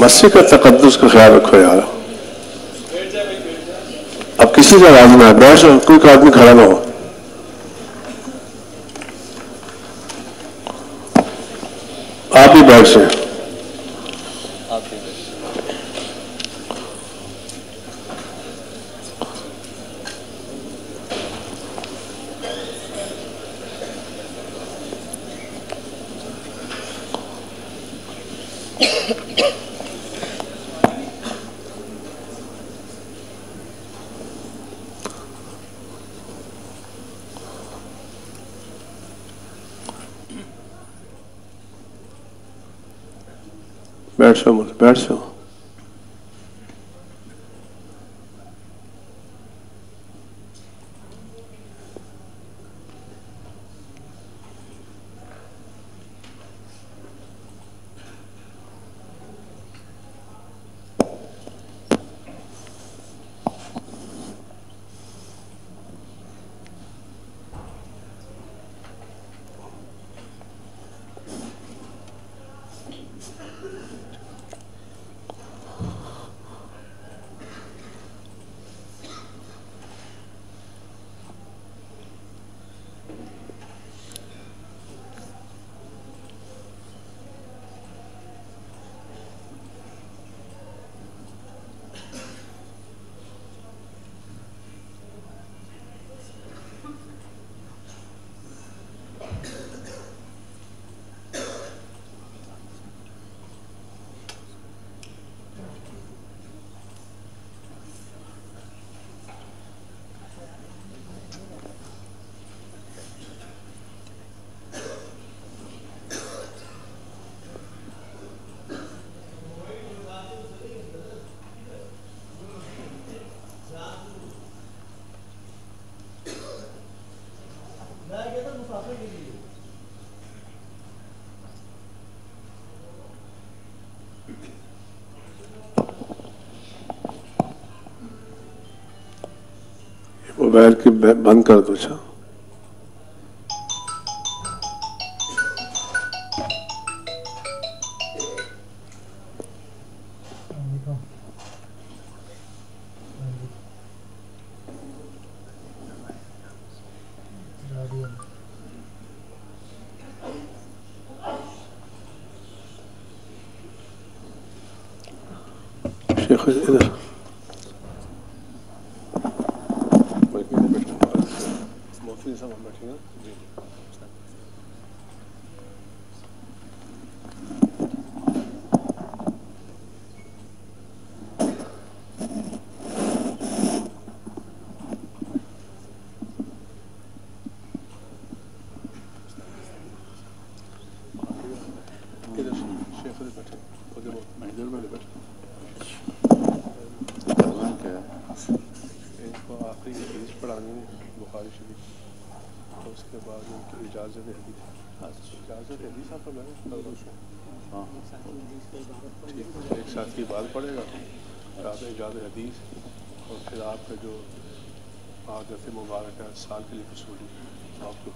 مسجد کا تقدس کا خیال رکھو یار. اب کسی سے راضی نہ ہے, بیٹھ جاؤ, کوئی آدمی کھڑا نہ ہو. آپ بھی بیٹھ جائیں. بیٹھ جاؤ, بیٹھ جاؤ. موبائل کی بند کر دو. اچھا شیخ ادھر ایک ساتھ کی بات پڑے گا, آپ اجازت حدیث اور پھر آپ کا جو عادت مبارک ہے سال کے لیے وصولی آپ کو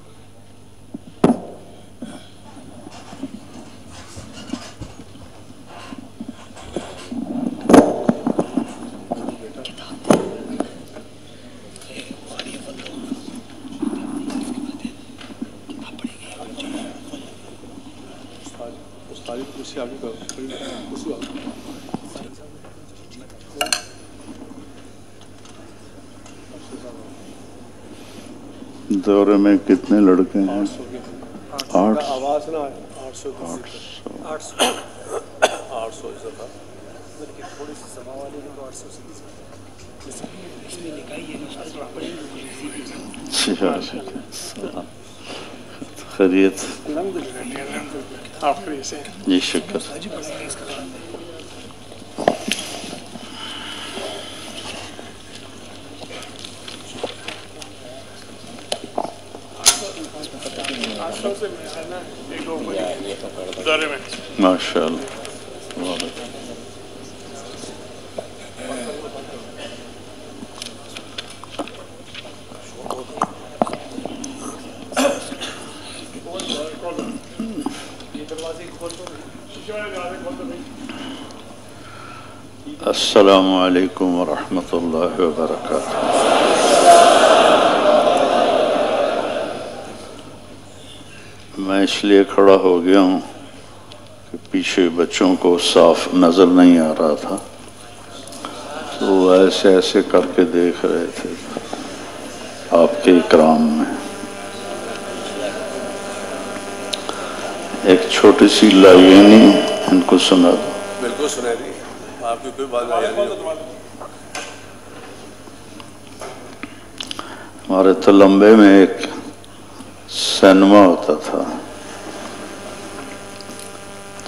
دورے میں کتنے لڑکے ہیں؟ 800 آواز نہ 800 تھوڑی سی سما والے کو 800 سے خیریت آخری سے جی شکر. ماشاء اللہ. السلام علیکم ورحمۃ اللہ وبرکاتہ۔ میں اس لیے کھڑا ہو گیا ہوں کہ پیچھے بچوں کو صاف نظر نہیں آ رہا تھا، تو وہ ایسے ایسے کر کے دیکھ رہے تھے آپ کے اکرام میں۔ ایک چھوٹی سی لائنی ان کو سنا دو۔ بالکل سنا دی، آپ کی کوئی بات نہیں۔ ہمارے تلمبے میں ایک سینما ہوتا تھا،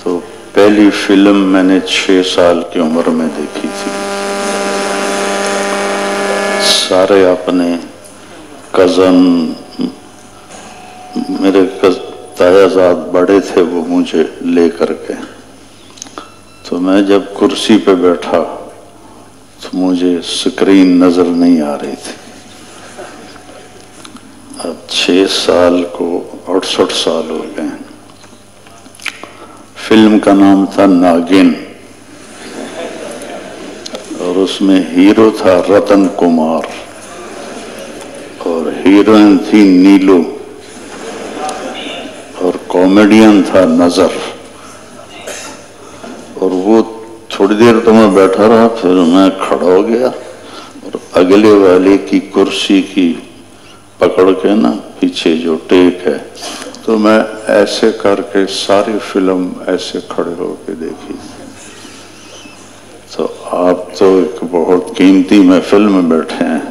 تو پہلی فلم میں نے 6 سال کی عمر میں دیکھی تھی۔ سارے اپنے کزن، میرے تایازاد بڑے تھے، وہ مجھے لے کر کے، تو میں جب کرسی پہ بیٹھا تو مجھے سکرین نظر نہیں آ رہی تھی۔ اب 6 سال کو 68 سال ہو گئے ہیں۔ فلم کا نام تھا ناگن، اور اس میں ہیرو تھا رتن کمار اور ہیروئن تھی نیلو، اور کامیڈین تھا نظر۔ اور وہ تھوڑی دیر تو میں بیٹھا رہا، پھر میں کھڑا ہو گیا اور اگلے والے کی کرسی کی پکڑ کے نا پیچھے جو ٹیک ہے، تو میں ایسے کر کے ساری فلم ایسے کھڑے ہو کے دیکھی۔ تو آپ تو ایک بہت قیمتی محفل میں بیٹھے ہیں،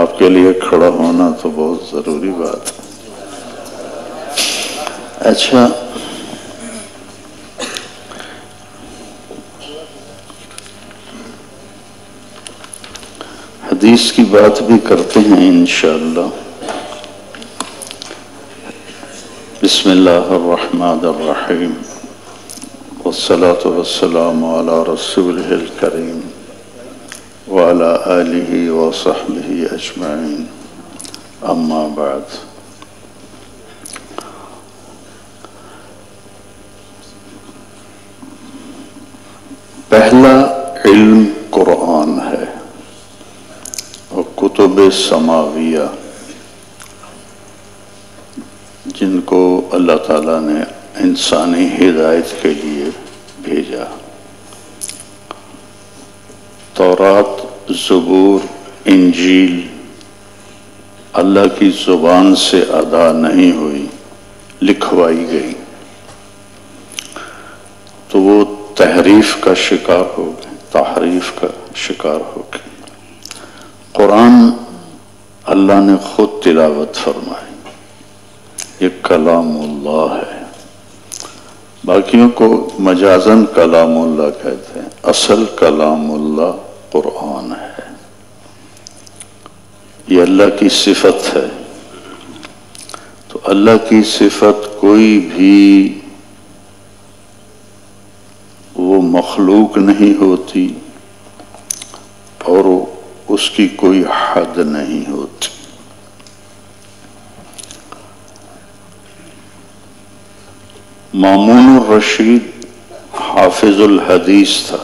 آپ کے لیے کھڑا ہونا تو بہت ضروری بات ہے۔ اچھا، حدیث کی بات بھی کرتے ہیں انشاءاللہ۔ بسم اللہ الرحمن الرحیم، والصلاة والسلام علی رسولہ الکریم وعلی آلہ وصحبہ اجمعین، اما بعد۔ پہلا علم قرآن ہے اور کتب سماویہ، جن کو اللہ تعالیٰ نے انسانی ہدایت کے لیے بھیجا۔ تورات، زبور، انجیل اللہ کی زبان سے ادا نہیں ہوئی، لکھوائی گئی، تو وہ تحریف کا شکار ہو گئے، تحریف کا شکار ہو گئے۔ قرآن اللہ نے خود تلاوت فرمائی، یہ کلام اللہ ہے۔ باقیوں کو مجازن کلام اللہ کہتے ہیں، اصل کلام اللہ قرآن ہے، یہ اللہ کی صفت ہے۔ تو اللہ کی صفت کوئی بھی وہ مخلوق نہیں ہوتی اور اس کی کوئی حد نہیں ہوتی۔ مامون الرشید حافظ الحدیث تھا،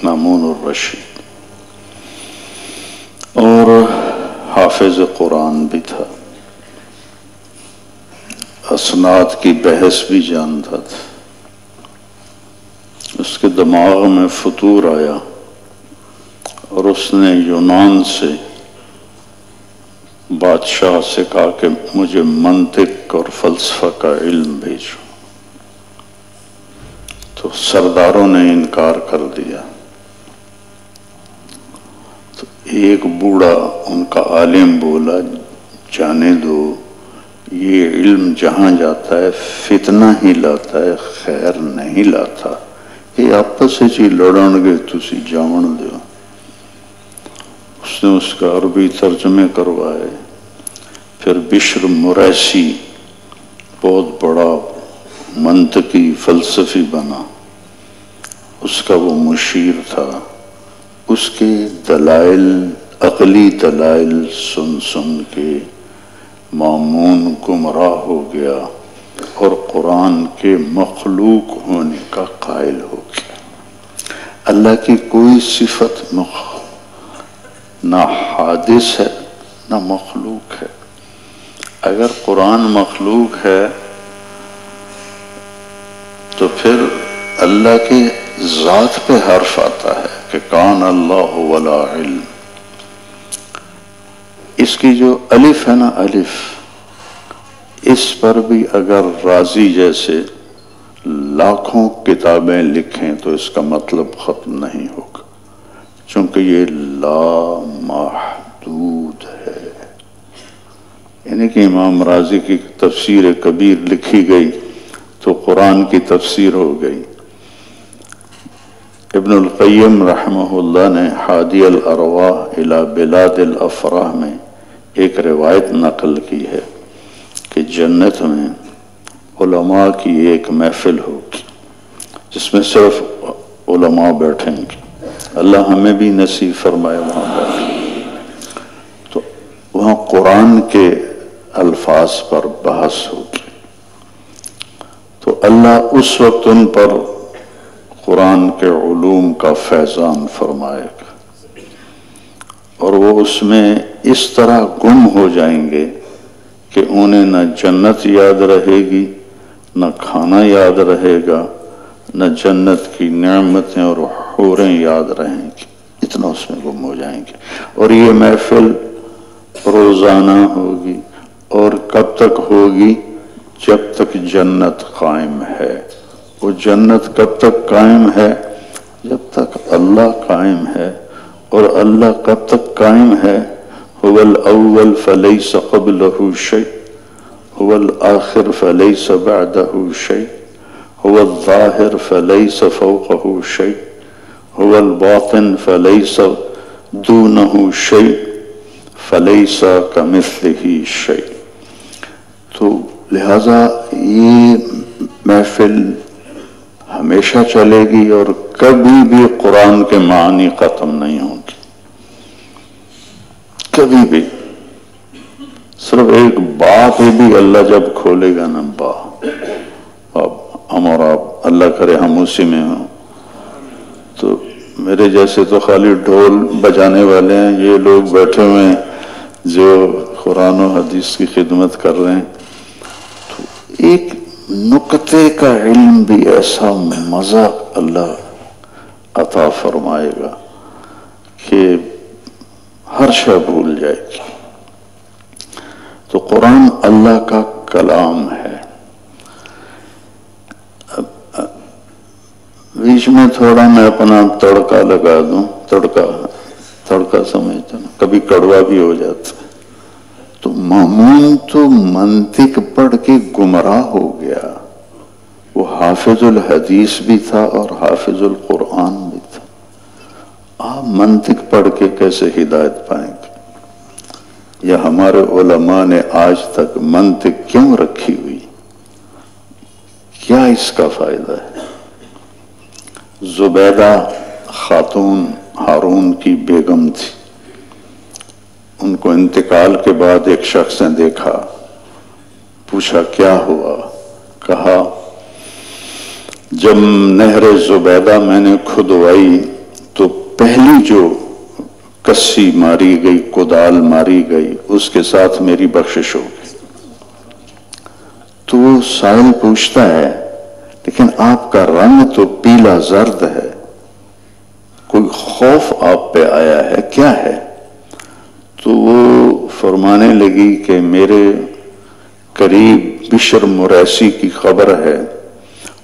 مامون الرشید، اور حافظ قرآن بھی تھا، اسناد کی بحث بھی جانتا تھا۔ اس کے دماغ میں فطور آیا اور اس نے یونان سے بادشاہ سے کہا کہ مجھے منطق اور فلسفہ کا علم بھیجو، تو سرداروں نے انکار کر دیا۔ تو ایک بوڑھا ان کا عالم بولا، جانے دو، یہ علم جہاں جاتا ہے فتنہ ہی لاتا ہے، خیر نہیں لاتا، یہ آپس ہی لڑن گے، تسی جاون دیو۔ اس نے اس کا عربی ترجمے کروائے۔ پھر بشر مریسی بہت بڑا منطقی فلسفی بنا، اس کا وہ مشیر تھا۔ اس کے دلائل، عقلی دلائل سن سن کے مامون گمراہ ہو گیا اور قرآن کے مخلوق ہونے کا قائل ہو گیا۔ اللہ کی کوئی صفت نہ حادث ہے نہ مخلوق ہے۔ اگر قرآن مخلوق ہے تو پھر اللہ کے ذات پہ حرف آتا ہے کہ کان اللہ ولا علم۔ اس کی جو الف ہے نا، الف، اس پر بھی اگر رازی جیسے لاکھوں کتابیں لکھیں تو اس کا مطلب ختم نہیں ہوگا، چونکہ یہ لا محدود ہے۔ یعنی کہ امام رازی کی تفسیر کبیر لکھی گئی تو قرآن کی تفسیر ہو گئی۔ ابن القیم رحمہ اللہ نے حادی الارواح الی بلاد الافراح میں ایک روایت نقل کی ہے کہ جنت میں علماء کی ایک محفل ہوگی جس میں صرف علماء بیٹھیں گے۔ اللہ ہمیں بھی نصیب فرمائے وہاں بیٹھیں۔ تو وہاں قرآن کے الفاظ پر بحث ہوگی، تو اللہ اس وقت ان پر قرآن کے علوم کا فیضان فرمائے گا، اور وہ اس میں اس طرح گم ہو جائیں گے کہ انہیں نہ جنت یاد رہے گی، نہ کھانا یاد رہے گا، نہ جنت کی نعمتیں اور حوریں یاد رہیں گی، اتنا اس میں گم ہو جائیں گے۔ اور یہ محفل روزانہ ہوگی، اور کب تک ہوگی؟ جب تک جنت قائم ہے۔ وہ جنت کب تک قائم ہے؟ جب تک اللہ قائم ہے۔ اور اللہ کب تک قائم ہے؟ هو الاول فلیس قبلہ شیء، هو الآخر فلیس بعدہ شیء، هو الظاہر فلیس فوقہ شیء، هو الباطن فلیس دونہ شیء، فلیس کمثلہ شیء۔ تو لہذا یہ محفل ہمیشہ چلے گی اور کبھی بھی قرآن کے معنی ختم نہیں ہوں گی، کبھی بھی۔ صرف ایک با پہ بھی اللہ جب کھولے گا نا، با، اب ہم اور آپ اللہ کرے ہم اسی میں ہوں، تو میرے جیسے تو خالی ڈھول بجانے والے ہیں، یہ لوگ بیٹھے ہوئے ہیں جو قرآن و حدیث کی خدمت کر رہے ہیں، تو ایک نقطے کا علم بھی ایسا مزہ اللہ عطا فرمائے گا کہ ہر شے بھول جائے گی۔ تو قرآن اللہ کا کلام ہے۔ بیچ میں تھوڑا میں اپنا تڑکا لگا دوں، تڑکا سمجھتا ہوں، کبھی کڑوا بھی ہو جاتا ہے۔ تو مامون تو منطق پڑھ کے گمراہ ہو گیا، وہ حافظ الحدیث بھی تھا اور حافظ القرآن بھی تھا۔ آپ منطق پڑھ کے کیسے ہدایت پائیں گے؟ یا ہمارے علماء نے آج تک منطق کیوں رکھی ہوئی؟ کیا اس کا فائدہ ہے؟ زبیدہ خاتون ہارون کی بیگم تھی، ان کو انتقال کے بعد ایک شخص نے دیکھا، پوچھا کیا ہوا؟ کہا جب نہر زبیدہ میں نے کھدوائی تو پہلی جو کسی ماری گئی، کدال ماری گئی، اس کے ساتھ میری بخشش ہو گئی۔ تو وہ سائل پوچھتا ہے لیکن آپ کا رنگ تو پیلا زرد ہے، کوئی خوف آپ پہ آیا ہے، کیا ہے؟ تو وہ فرمانے لگی کہ میرے قریب بشر مریسی کی قبر ہے،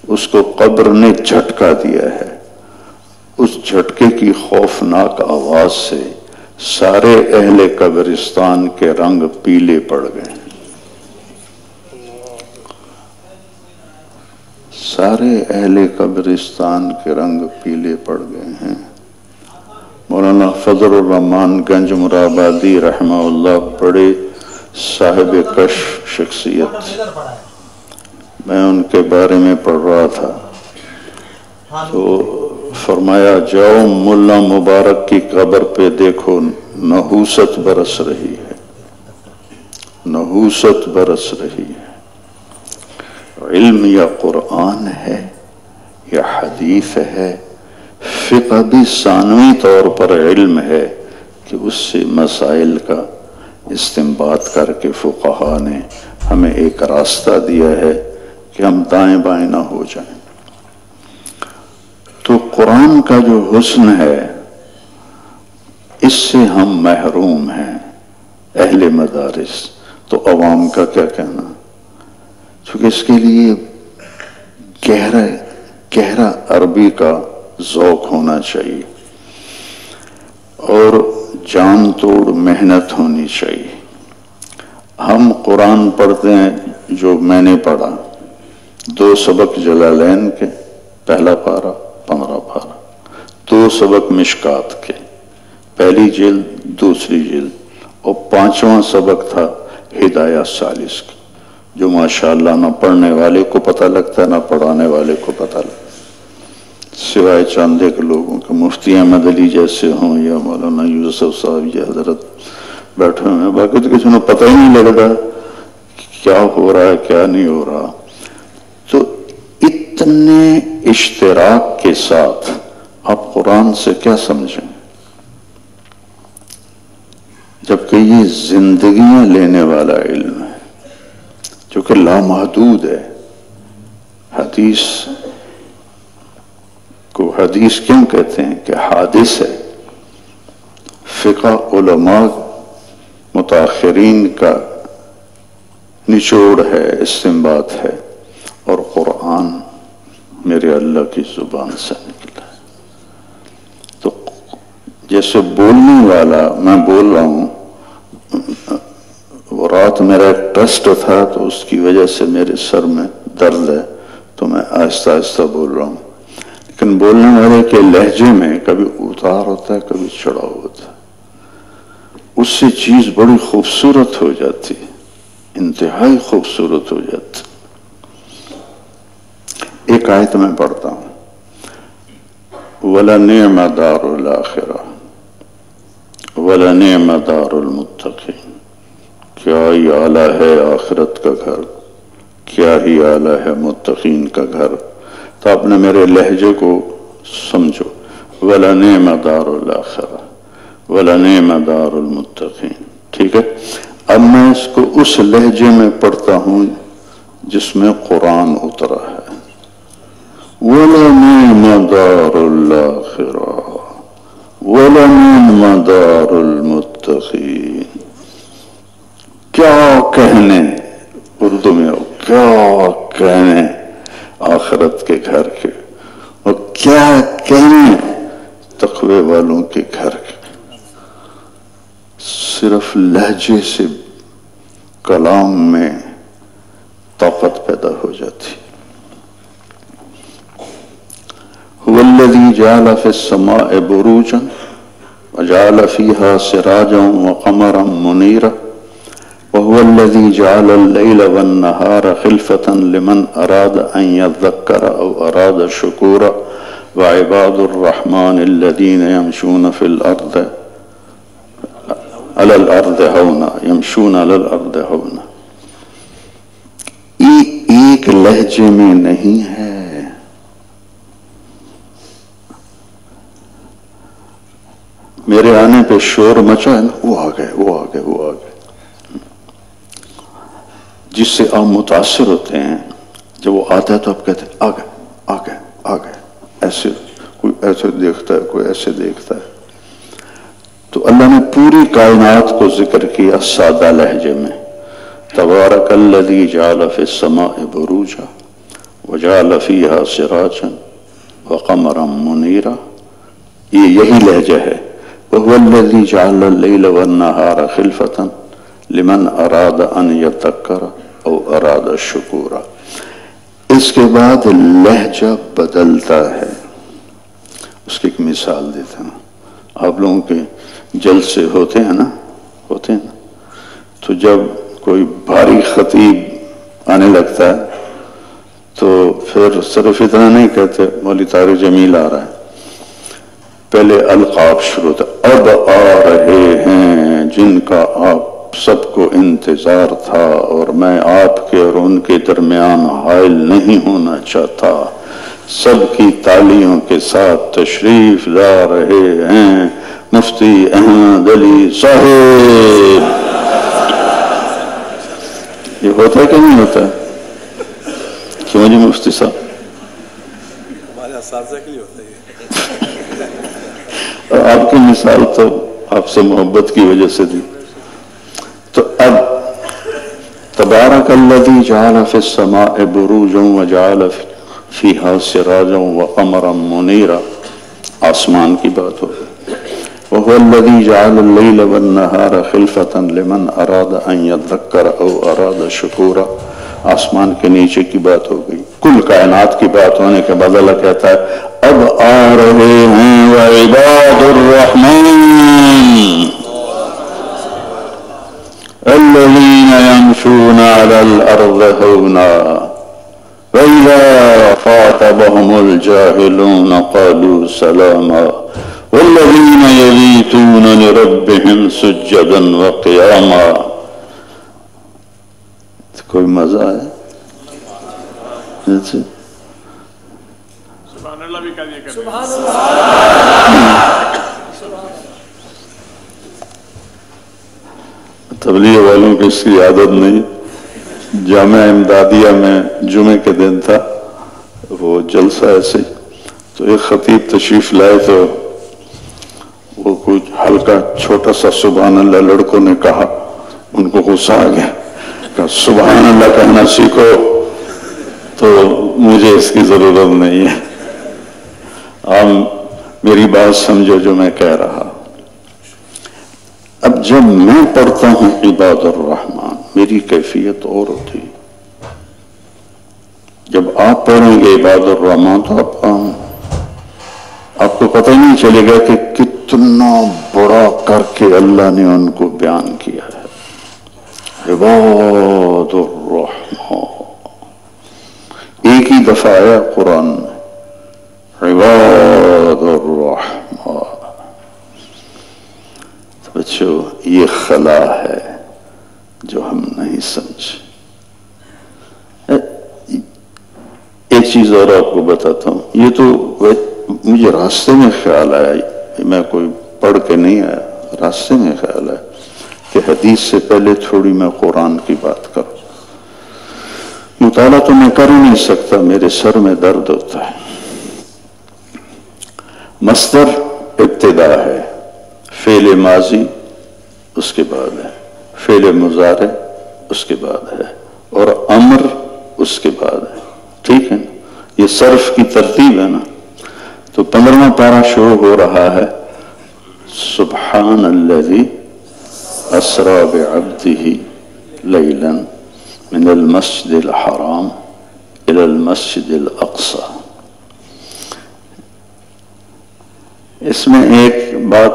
اس کو قبر نے جھٹکا دیا ہے، اس جھٹکے کی خوفناک آواز سے سارے اہل قبرستان کے رنگ پیلے پڑ گئے، سارے اہل قبرستان کے رنگ پیلے پڑ گئے ہیں۔ مولانا فضل الرحمان گنج مرابادی رحمہ اللہ بڑے صاحب کشف شخصیت، میں ان کے بارے میں پڑھ رہا تھا تو فرمایا جاؤ ملا مبارک کی قبر پہ دیکھو، نحوست برس رہی ہے، نحوست برس رہی ہے۔ علم یا قرآن ہے یا حدیث ہے، فقہ بھی ثانوی طور پر علم ہے کہ اس سے مسائل کا استنباط کر کے فقہا نے ہمیں ایک راستہ دیا ہے کہ ہم دائیں بائیں نہ ہو جائیں۔ تو قرآن کا جو حسن ہے اس سے ہم محروم ہیں اہل مدارس، تو عوام کا کیا کہنا؟ چونکہ اس کے لیے گہرا عربی کا ذوق ہونا چاہیے اور جان توڑ محنت ہونی چاہیے۔ ہم قرآن پڑھتے ہیں، جو میں نے پڑھا 2 سبق جلالین کے، پہلا پارہ 15 پارہ، 2 سبق مشکات کے، پہلی جلد دوسری جلد، اور 5واں سبق تھا ہدایہ ثالث کا، جو ماشاءاللہ نہ پڑھنے والے کو پتہ لگتا ہے نہ پڑھانے والے کو پتہ لگتا ہے، سوائے چاندے کے لوگوں کے، مفتی احمد علی جیسے ہوں یا مولانا یوسف صاحب یا حضرت بیٹھے ہوئے ہیں، باقی تو کسی نے پتہ ہی نہیں لگ رہا کیا ہو رہا ہے کیا نہیں ہو رہا۔ تو اتنے اشتراک کے ساتھ آپ قرآن سے کیا سمجھیں، جبکہ یہ زندگیاں لینے والا علم ہے جو کہ لامحدود ہے۔ حدیث کو حدیث کیوں کہتے ہیں کہ حادث ہے، فقہ علماء متاخرین کا نچوڑ ہے، استنباط ہے، اور قرآن میرے اللہ کی زبان سے نکلا ہے۔ تو جیسے بولنے والا، میں بول رہا ہوں، وہ رات میرا ایک ٹیسٹ تھا تو اس کی وجہ سے میرے سر میں درد ہے، تو میں آہستہ آہستہ بول رہا ہوں، لیکن بولنے والے کے لہجے میں کبھی اتار ہوتا ہے کبھی چڑھاؤ ہوتا ہے، اس سے چیز بڑی خوبصورت ہو جاتی، انتہائی خوبصورت ہو جاتی۔ ایک آیت میں پڑھتا ہوں، وَلَنِعْمَ دَارُ الْآخِرَةِ وَلَنِعْمَ دَارُ الْمُتَّقِينَ، کیا ہی اعلیٰ ہے آخرت کا گھر، کیا ہی اعلیٰ ہے متقین کا گھر۔ تو آپ نے میرے لہجے کو سمجھو، وَلَنِعْمَ دَارُ الْآخِرَةِ وَلَنِعْمَ دَارُ الْمُتَّقِينَ، ٹھیک ہے۔ اب میں اس کو اس لہجے میں پڑھتا ہوں جس میں قرآن اترا ہے، وَلَنِعْمَ دَارُ الْآخِرَةِ وَلَنِعْمَ دَارُ الْمُتَّقِينَ۔ کیا کہنے، اردو میں کیا کہنے آخرت کے گھر کے، اور کیا کہنے تقوی والوں کے گھر کے۔ صرف لہجے سے کلام میں طاقت پیدا ہو جاتی۔ هو الذي جعل في السماء بروجا وجعل فيها سراجا وقمرا منيرا وهو الذي جعل الليل والنهار خلفة لمن أراد أن يذكر أو أراد شكورا وعباد الرحمن الذين يمشون في الأرض على الأرض هونا يمشون على الأرض هونا۔ ایک لہجے میں نہیں ہے، میرے آنے پہ شور مچا ہے نا، وہ آ گئے وہ آ گئے وہ آ گئے، جس سے آپ متاثر ہوتے ہیں۔ جب وہ آتا ہے تو آپ کہتے ہیں آ گئے آ گئے آ گئے، ایسے کوئی ایسے دیکھتا ہے کوئی ایسے دیکھتا ہے۔ تو اللہ نے پوری کائنات کو ذکر کیا سادہ لہجے میں، تبارک الذی جعل فی السماء بروجا وجعل فیہا سراجا وقمرا منیرا، یہی لہجہ ہے۔ وَهُوَ الَّذِي جَعَلَ اللَّيْلَ وَالنَّهَارَ خِلْفَةً لِمَنْ أَرَادَ أَنْ يَذَّكَّرَ أَوْ أَرَادَ شُكُورًا۔ اس کے بعد لہجہ بدلتا ہے۔ اس کی ایک مثال دیتا ہوں۔ آپ لوگوں کے جلسے ہوتے ہیں نا، تو جب کوئی بھاری خطیب آنے لگتا ہے تو پھر صرف اتنا نہیں کہتے مولی طارق جمیل آ رہا ہے، پہلے القاب شروع تھا، اب آ رہے ہیں جن کا آپ سب کو انتظار تھا، اور میں آپ کے اور ان کے درمیان حائل نہیں ہونا چاہتا، سب کی تالیوں کے ساتھ تشریف لا رہے ہیں مفتی احمد علی صاحب. یہ ہوتا ہے کہ نہیں ہوتا ہے؟ کیوں جی مفتی صاحب؟ ہمارے اساتذہ کے لیے ہوتا ہے. آپ کی مثال تو آپ سے محبت کی وجہ سے دی. تو اب تبارک الذی جعل فی السماء بروجا وجعل فیہا سراجا وقمرا منیرا، آسمان کی بات ہو گئی. وهو الذی جعل اللیل والنہار خلفة لمن اراد ان یذکر او اراد شکورا، آسمان کے نیچے کی بات ہو گئی. کل کائنات کی بات ہونے کے بعد اللہ کہتا ہے اب آ رہے ہیں وعباد الرحمن الذین یمشون علی الارض ہونا وَإِذَا خَاطَبَهُمُ الْجَاهِلُونَ قَالُوا سَلَامًا وَالَّذِينَ يَبِيتُونَ لِرَبِّهِمْ سُجَّدًا وَقِيَامًا. کوئی مزہ ہے؟ سبحان اللہ بھی کہہ دیا کریں. سبحان اللہ. تبلیغ والوں کی اس کی عادت نہیں. جامع امدادیہ میں جمعے کے دن تھا وہ جلسہ ایسے، تو ایک خطیب تشریف لائے تو وہ کچھ ہلکا چھوٹا سا سبحان اللہ لڑکوں نے کہا، ان کو غصہ آ گیا کہ سبحان اللہ کہنا سیکھو. تو مجھے اس کی ضرورت نہیں ہے، آپ میری بات سمجھو جو میں کہہ رہا. اب جب میں پڑھتا ہوں عباد الرحمن میری کیفیت اور ہوتی. جب آپ پڑھیں گے عباد الرحمن تو آپ کو پتہ ہی نہیں چلے گا کہ کتنا بڑا کر کے اللہ نے ان کو بیان کیا ہے. عباد الرحمن ایک ہی دفعہ آیا قرآن میں عباد الرحمن. بچو یہ خلا ہے جو ہم نہیں سمجھے. ایک چیز اور آپ کو بتاتا ہوں، یہ تو مجھے راستے میں خیال آیا، میں کوئی پڑھ کے نہیں آیا، راستے میں خیال آیا کہ حدیث سے پہلے تھوڑی میں قرآن کی بات کروں. مطالعہ تو میں کر ہی نہیں سکتا، میرے سر میں درد ہوتا ہے. مصدر ابتدا ہے، فعل ماضی اس کے بعد ہے، فعل مضارع اس کے بعد ہے، اور امر اس کے بعد ہے. ٹھیک ہے نا؟ یہ صرف کی ترتیب ہے نا. تو 15واں پارہ شروع ہو رہا ہے سبحان الذی اسری بعبدہ لیلا من المسجد الحرام الى المسجد الاقصی. اس میں ایک بات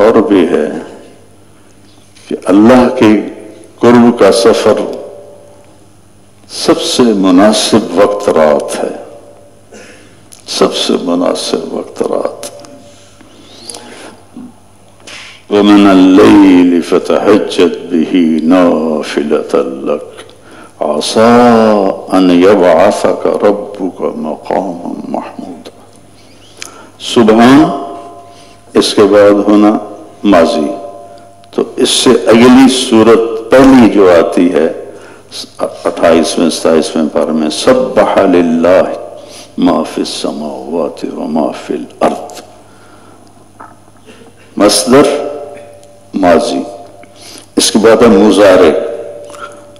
اور بھی ہے کہ اللہ کے قرب کا سفر سب سے مناسب وقت رات ہے، سب سے مناسب وقت رات. وَمِنَ اللَّيْلِ فَتَهَجَّدْ بِهِ نَافِلَةً لَكَ عَسَىٰ أَنْ يَبْعَثَكَ رَبُّكَ مَقَامًا مَحْمُودًا. سبحان اس کے بعد ہونا ماضی، تو اس سے اگلی صورت پہلی جو آتی ہے 28ویں 27ویں پارے میں سبح للہ ما فی السماوات وما فی الارض. مصدر ماضی، اس کے بعد ہے مضارع،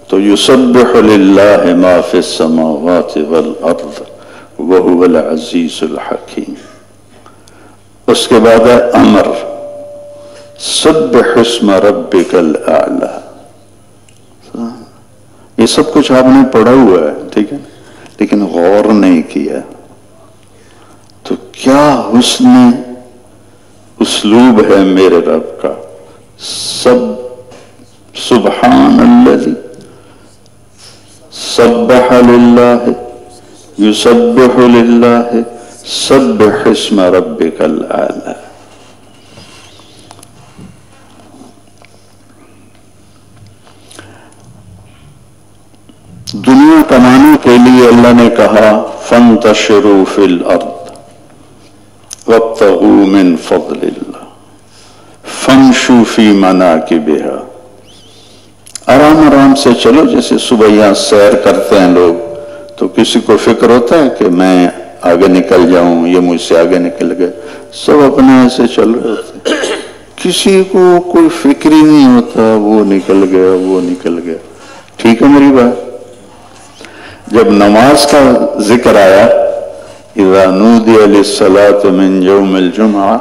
تو یسبح للہ ما فی السماوات والارض وہو العزیز الحکیم. اس کے بعد ہے امر سبح اسم ربک الاعلی. یہ سب کچھ آپ نے پڑھا ہوا ہے، ٹھیک ہے، لیکن غور نہیں کیا. تو کیا حسن اسلوب ہے میرے رب کا. سبحان الذی سبح للہ یسبح للہ سبح اسم ربک الاعلی. دنیا کمانے کے لیے اللہ نے کہا فانتشروا فی الارض وابتغوا من فضل اللہ فامشوا فی مناکبہا، آرام آرام سے چلو. جیسے صبح یہاں سیر کرتے ہیں لوگ تو کسی کو فکر ہوتا ہے کہ میں آگے نکل جاؤں، یہ مجھ سے آگے نکل گئے، سب اپنے ایسے چل رہے ہوتے ہیں، کسی کو کوئی فکر ہی نہیں ہوتا وہ نکل گیا وہ نکل گیا. ٹھیک ہے میری بات؟ جب نماز کا ذکر آیا اذا نودی للصلاة من یوم الجمعہ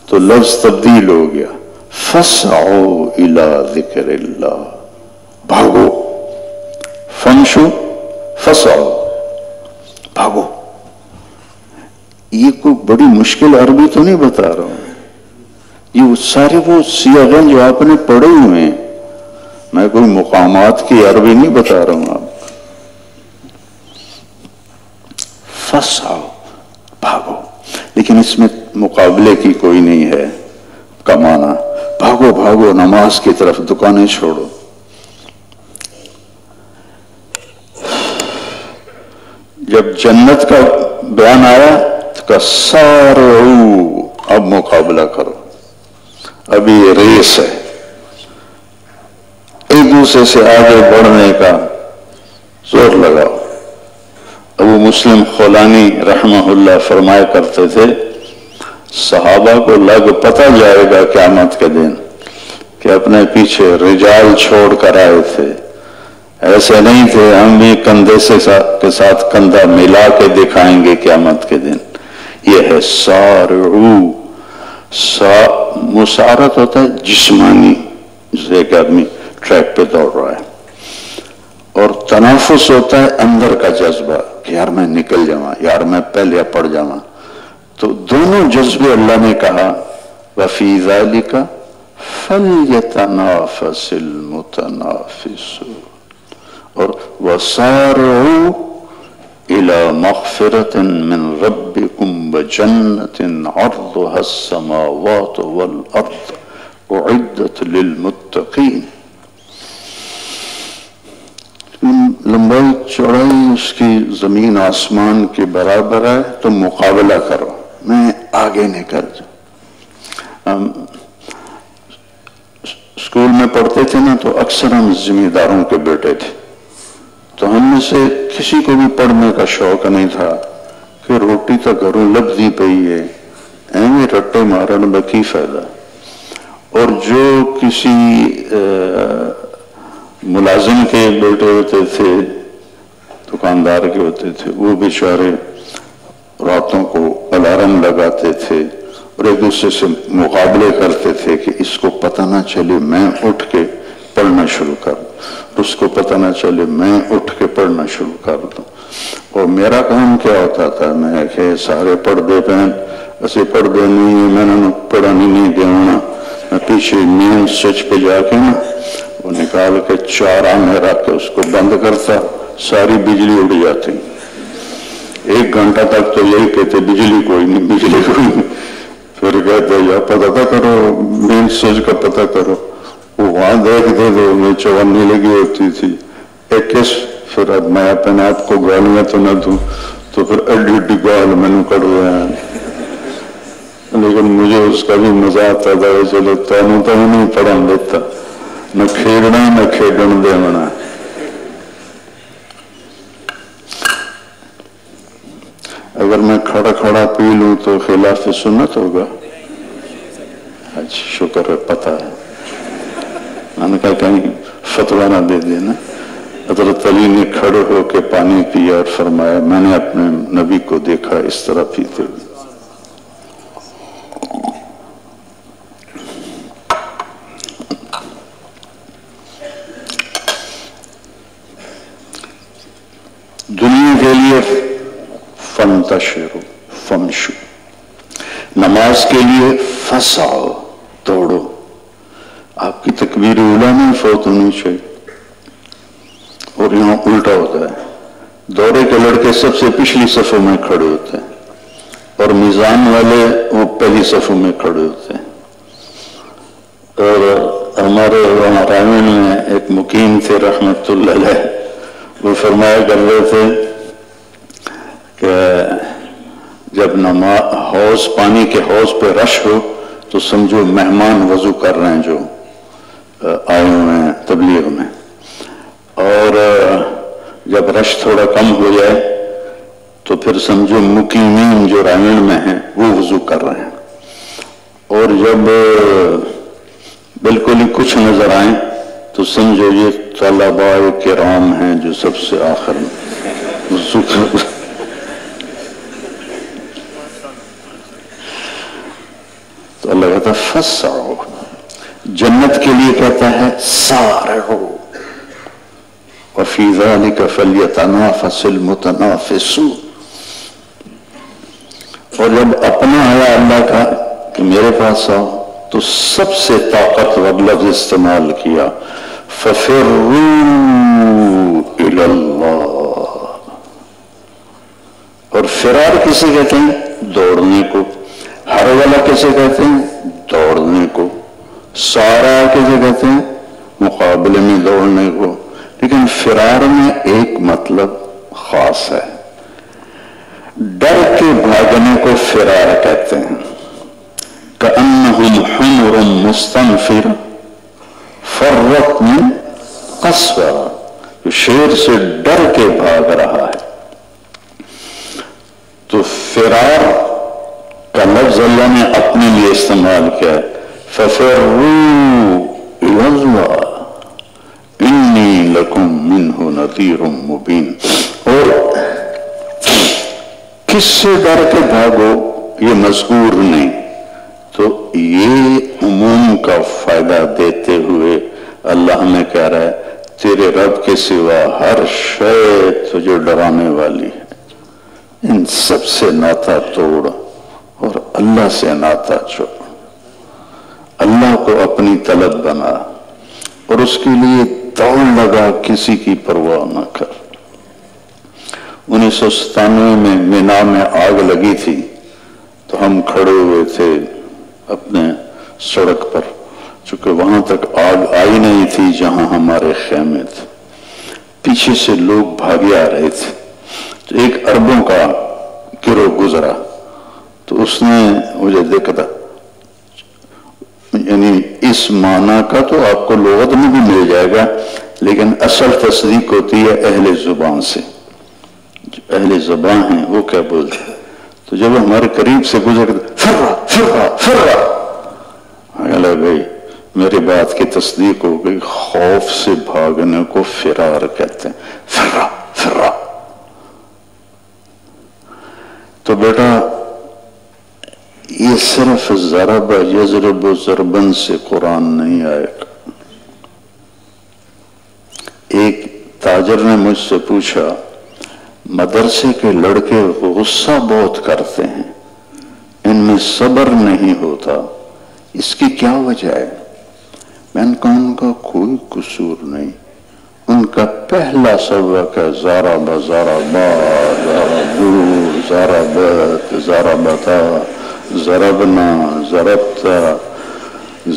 تو لفظ تبدیل ہو گیا فسعوا الی ذکر اللہ، بھاگو. فمشو فسعوا، بھاگو. یہ کوئی بڑی مشکل عربی تو نہیں بتا رہا ہوں، یہ سارے وہ صیغ ہیں جو آپ نے پڑھے ہوئے ہیں، میں کوئی مقامات کی عربی نہیں بتا رہا ہوں. آپ فسعوا، بھاگو، لیکن اس میں مقابلے کی کوئی نہیں ہے کمانا. بھاگو بھاگو نماز کی طرف، دکانیں چھوڑو. جب جنت کا بیان آیا تو کہا سارعو، اب مقابلہ کرو، ابھی یہ ریس ہے، ایک دوسرے سے آگے بڑھنے کا زور لگاؤ. ابو مسلم خولانی رحمہ اللہ فرمایا کرتے تھے صحابہ کو لگ پتہ جائے گا قیامت کے دن کہ اپنے پیچھے رجال چھوڑ کر آئے تھے، ایسے نہیں تھے، ہم بھی کندھے کے ساتھ کندھا ملا کے دکھائیں گے قیامت کے دن. یہ ہے سارعو. مسارت ہوتا ہے جسمانی، جسے ایک آدمی ٹریک پہ دوڑ رہا ہے، اور تنافس ہوتا ہے اندر کا جذبہ کہ یار میں نکل جاؤں، یار میں پہلے پڑ جاؤں. تو دونوں جذبے اللہ نے کہا وَفِي ذَلِكَ فَلْيَتَنَافَسِ الْمُتَنَافِسُونَ، اور وَسَارِعُوا إِلَى مَغْفِرَةٍ مِّن رَبِّكُمْ وَجَنَّةٍ عَرْضُهَا السَّمَاوَاتُ وَالْأَرْضُ أُعِدَّتْ لِلْمُتَّقِينَ. لمبائی چوڑائی اس کی زمین آسمان کے برابر ہے تو مقابلہ کرو، میں آگے نکل جاؤں. اسکول میں پڑھتے تھے نا تو اکثر ہم ذمہ داروں کے بیٹے تھے، تو ہم میں سے کسی کو بھی پڑھنے کا شوق نہیں تھا کہ روٹی تو گھروں لبدی پئی ہے، ایویں رٹے مارن میں کی فائدہ. اور جو کسی ملازم کے بیٹے ہوتے تھے، دکاندار کے ہوتے تھے، وہ بیچارے راتوں کو الارم لگاتے تھے اور ایک دوسرے سے مقابلے کرتے تھے کہ اس کو پتہ نہ چلے میں اٹھ کے پڑھنا شروع کر دوں، اس کو پتہ نہ چلے میں اٹھ کے پڑھنا شروع کر دوں. اور میرا کام کیا ہوتا تھا، میں کہ سارے پردے پہن، ایسے پردے نہیں ہیں، میں نے پڑھانی نہیں دینا، میں پیچھے مین سچ پہ جا کے نا وہ نکال کے چارہ میں رکھ کے اس کو بند کرتا، ساری بجلی اڑ جاتی. 1 گھنٹہ تک تو یہی کہتے بجلی کوئی نہیں، بجلی کوئی نہیں. پھر کہتے یا پتہ کرو، مین سچ کا پتہ کرو. وہ وہاں دیکھتے تھے میں چوانی لگی ہوتی تھی. پھر اب میں اپنے آپ کو گالیاں تو نہ دوں تو پھر ایڈی گال میں نے کر رہے ہیں، لیکن مجھے اس کا بھی مزہ آتا تھا. چلو تینوں تو نہیں پڑھا دیتا، نہ کھیلنا نہ کھیلن دینا. اگر میں کھڑا کھڑا پی لوں تو خلاف سنت ہوگا. اچھا شکر ہے، پتہ ہے. میں نے کہا کہیں فتویٰ نہ دے دینا. حضرت علی نے کھڑے ہو کے پانی پیا اور فرمایا میں نے اپنے نبی کو دیکھا اس طرح پیتے ہوئے. دنیا کے لیے فانتشروا فامشوا، نماز کے لیے فسعوا، دوڑو. آپ کی تکبیر اولیٰ نہیں فوت ہونی چاہیے. اور یہاں الٹا ہوتا ہے، دورے کے لڑکے سب سے پچھلی صفوں میں کھڑے ہوتے ہیں اور میزان والے وہ پہلی صفوں میں کھڑے ہوتے ہیں. اور ہمارے وہاں رائمن میں ایک مقیم تھے رحمت اللہ علیہ، وہ فرمایا کر رہے تھے کہ جب حوض پانی کے حوض پہ رش ہو تو سمجھو مہمان وضو کر رہے ہیں جو آئے ہوئے ہیں تبلیغ میں، اور جب رش تھوڑا کم ہو جائے تو پھر سمجھو مقیمین جو رائن میں ہیں وہ وضو کر رہے ہیں، اور جب بالکل ہی کچھ نظر آئیں تو سمجھو یہ طلباء کرام ہیں جو سب سے آخر میں وضو کر رہے ہیں۔ تو اللہ کہتا ہے فسعوا، جنت کے لیے کہتا ہے سارعوا، وفی ذلک فلیتنافس المتنافسون۔ اور جب اپنا آیا اللہ کا کہ میرے پاس آؤ تو سب سے طاقتور لفظ استعمال کیا، ففروا الی اللہ۔ اور فرار کسے کہتے ہیں؟ دوڑنے کو۔ ہر والا کسے کہتے ہیں؟ دوڑنے کو۔ سارا کسے کہتے ہیں؟ مقابلے میں دوڑنے کو۔ لیکن فرار میں ایک مطلب خاص ہے، ڈر کے بھاگنے کو فرار کہتے ہیں۔ کأنہم حمر مستنفر فرت من قسورہ، جو شیر سے ڈر کے بھاگ رہا ہے۔ تو فرار کا لفظ اللہ نے اپنے لیے استعمال کیا ہے، ففروا الی اللہ انی لکم منہ نذیر مبین۔ اور کس سے ڈر کے بھاگو یہ مذکور نہیں، تو یہ عموم کا فائدہ دیتے ہوئے اللہ ہمیں کہہ رہا ہے تیرے رب کے سوا ہر شے تجھے ڈرانے والی ہے، ان سب سے ناتا توڑ اور اللہ سے ناتا چھوڑ، اللہ کو اپنی طلب بنا اور اس کے لیے دوڑ لگا، کسی کی پرواہ نہ کر۔ 1997 میں مینا میں آگ لگی تھی تو ہم کھڑے ہوئے تھے اپنے سڑک پر، چونکہ وہاں تک آگ آئی نہیں تھی جہاں ہمارے خیمے تھے، پیچھے سے لوگ بھاگے آ رہے تھے، تو ایک عربوں کا گروہ گزرا تو اس نے مجھے دیکھا تھا، یعنی اس معنی کا تو آپ کو لغت میں بھی مل جائے گا، لیکن اصل تصدیق ہوتی ہے اہل زبان سے، جو اہل زبان ہیں وہ کیا بولتے ہیں۔ تو جب ہمارے قریب سے گزر فرا فرا فرا، اللہ بھائی میری بات کی تصدیق ہو گئی، خوف سے بھاگنے کو فرار کہتے ہیں، فرا فرا۔ تو بیٹا یہ صرف ضرب یضرب ضربن سے قرآن نہیں آئے گا۔ ایک تاجر نے مجھ سے پوچھا مدرسے کے لڑکے غصہ بہت کرتے ہیں، ان میں صبر نہیں ہوتا، اس کی کیا وجہ ہے؟ میں نے کہا ان کا کوئی قصور نہیں، ان کا پہلا سبق ہے ضرب ضربا ضربو ضربت ضربتا ضربنا ضربتا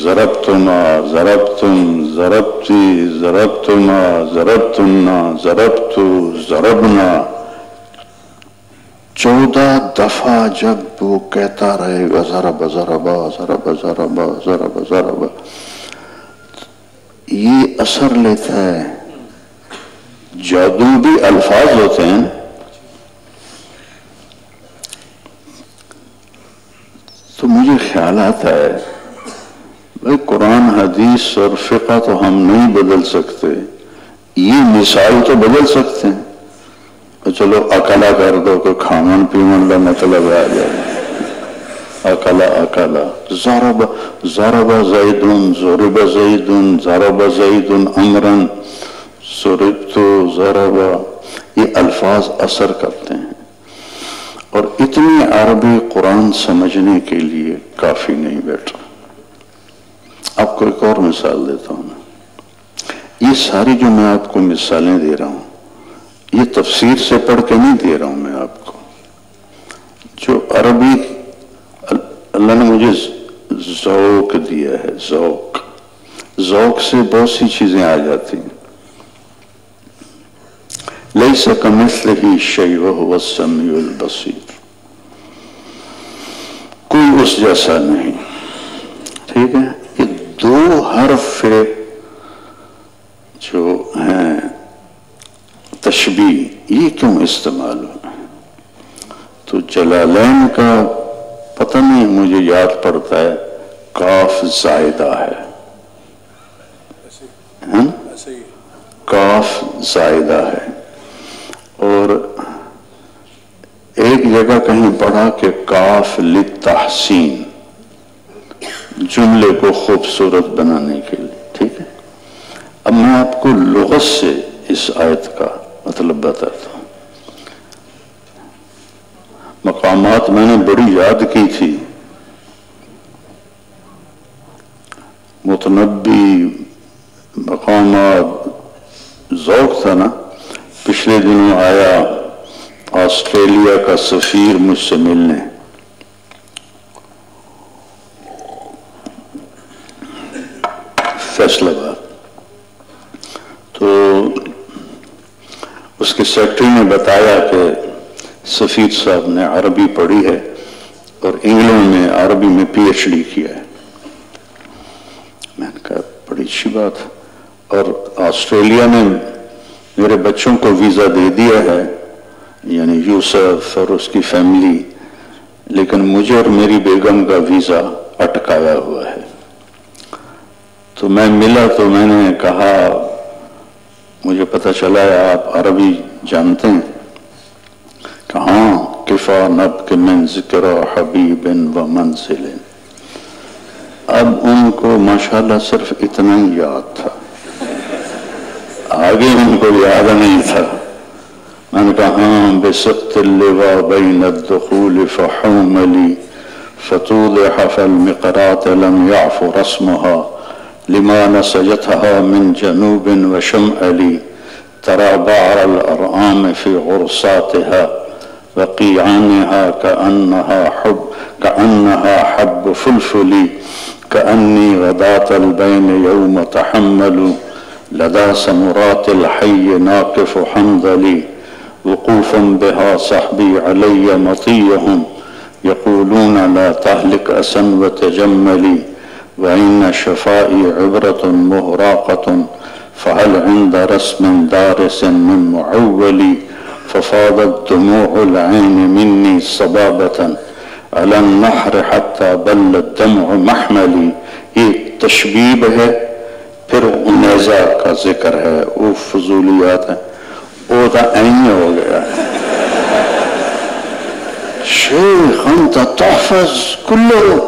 ضربتما ضربتم ضربتی ضربتما ضربتنا ضربتو ضربنا۔ 14 دفعہ جب وہ کہتا رہے گا ضرب ضربا ضرب ضربا ضرب ضربا، یہ اثر لیتا ہے۔ جادو بھی الفاظ ہوتے ہیں، تو مجھے خیال آتا ہے بھائی قرآن حدیث اور فقہ تو ہم نہیں بدل سکتے، یہ مثال تو بدل سکتے ہیں۔ چلو اکلا کر دو کہ کھامن پیمن کا مطلب آ جائے، اکلا اکلا، ضرب ضرب زیدن ضرب زیدن ضرب زیدن امرن ضربت ضرب، یہ الفاظ اثر کرتے ہیں، اور اتنی عربی قرآن سمجھنے کے لیے کافی نہیں بیٹا۔ آپ کو ایک اور مثال دیتا ہوں، یہ ساری جو میں آپ کو مثالیں دے رہا ہوں یہ تفسیر سے پڑھ کے نہیں دے رہا ہوں میں آپ کو، جو عربی اللہ نے مجھے ذوق دیا ہے، ذوق، ذوق سے بہت سی چیزیں آ جاتی ہیں۔ ليس كمثله شيء وهو السميع البصير، کوئی اس جیسا نہیں. ٹھیک ہے، یہ دو حرف جو ہیں تشبیہ، یہ کیوں استعمال ہو؟ تو جلالین کا پتہ نہیں، مجھے یاد پڑتا ہے کاف زائدہ ہے، کاف زائدہ ہے. اور ایک جگہ کہیں پڑھا کہ کاف للتحسین، جملے کو خوبصورت بنانے کے لیے. ٹھیک ہے، اب میں آپ کو لغت سے اس آیت کا مطلب بتاتا ہوں. مقامات میں نے بڑی یاد کی تھی، متنبی مقامات، ذوق تھا نا. پچھلے دنوں آیا آسٹریلیا کا سفیر مجھ سے ملنے، فیصل آباد. تو اس کے سیکرٹری نے بتایا کہ سفیر صاحب نے عربی پڑھی ہے اور انگلینڈ میں عربی میں پی ایچ ڈی کیا ہے. میں نے کہا بڑی اچھی بات، اور آسٹریلیا نے میرے بچوں کو ویزا دے دیا ہے، یعنی یوسف اور اس کی فیملی، لیکن مجھے اور میری بیگم کا ویزا اٹکایا ہوا ہے. تو میں ملا تو میں نے کہا مجھے پتہ چلا ہے آپ عربی جانتے ہیں؟ کہاں کفا نبک من ذکر حبیب و منزل. اب ان کو ماشاءاللہ صرف اتنا ہی یاد تھا، آگے ان کو یاد نہیں تھا. میں نے کہا ہاں بسقط اللواء بین الدخول فحوملی فتوضح فالمقرات لم يعف رسمها لما نسجتها من جنوب وشمال ترى بعر الأرآم في غرصاتها وقيعانها كأنها حب فلفل كأني غداة البين يوم تحمل لدى سمرات الحي ناقف حنظلي وقوفا بها صحبي علي مطيهم يقولون لا تهلك أسا وتجملي وإن شفائي عبرة مهراقة فهل عند رسم دارس من معولي ففاضت دموع العين مني صبابة على النحر حتى بل الدمع محملي. یہ تشبیب ہے، پھر نیزہ کا ذکر ہے، وہ فضولیات ہے. وہ تو این ہو گیا شیخ انت تحفظ کلو.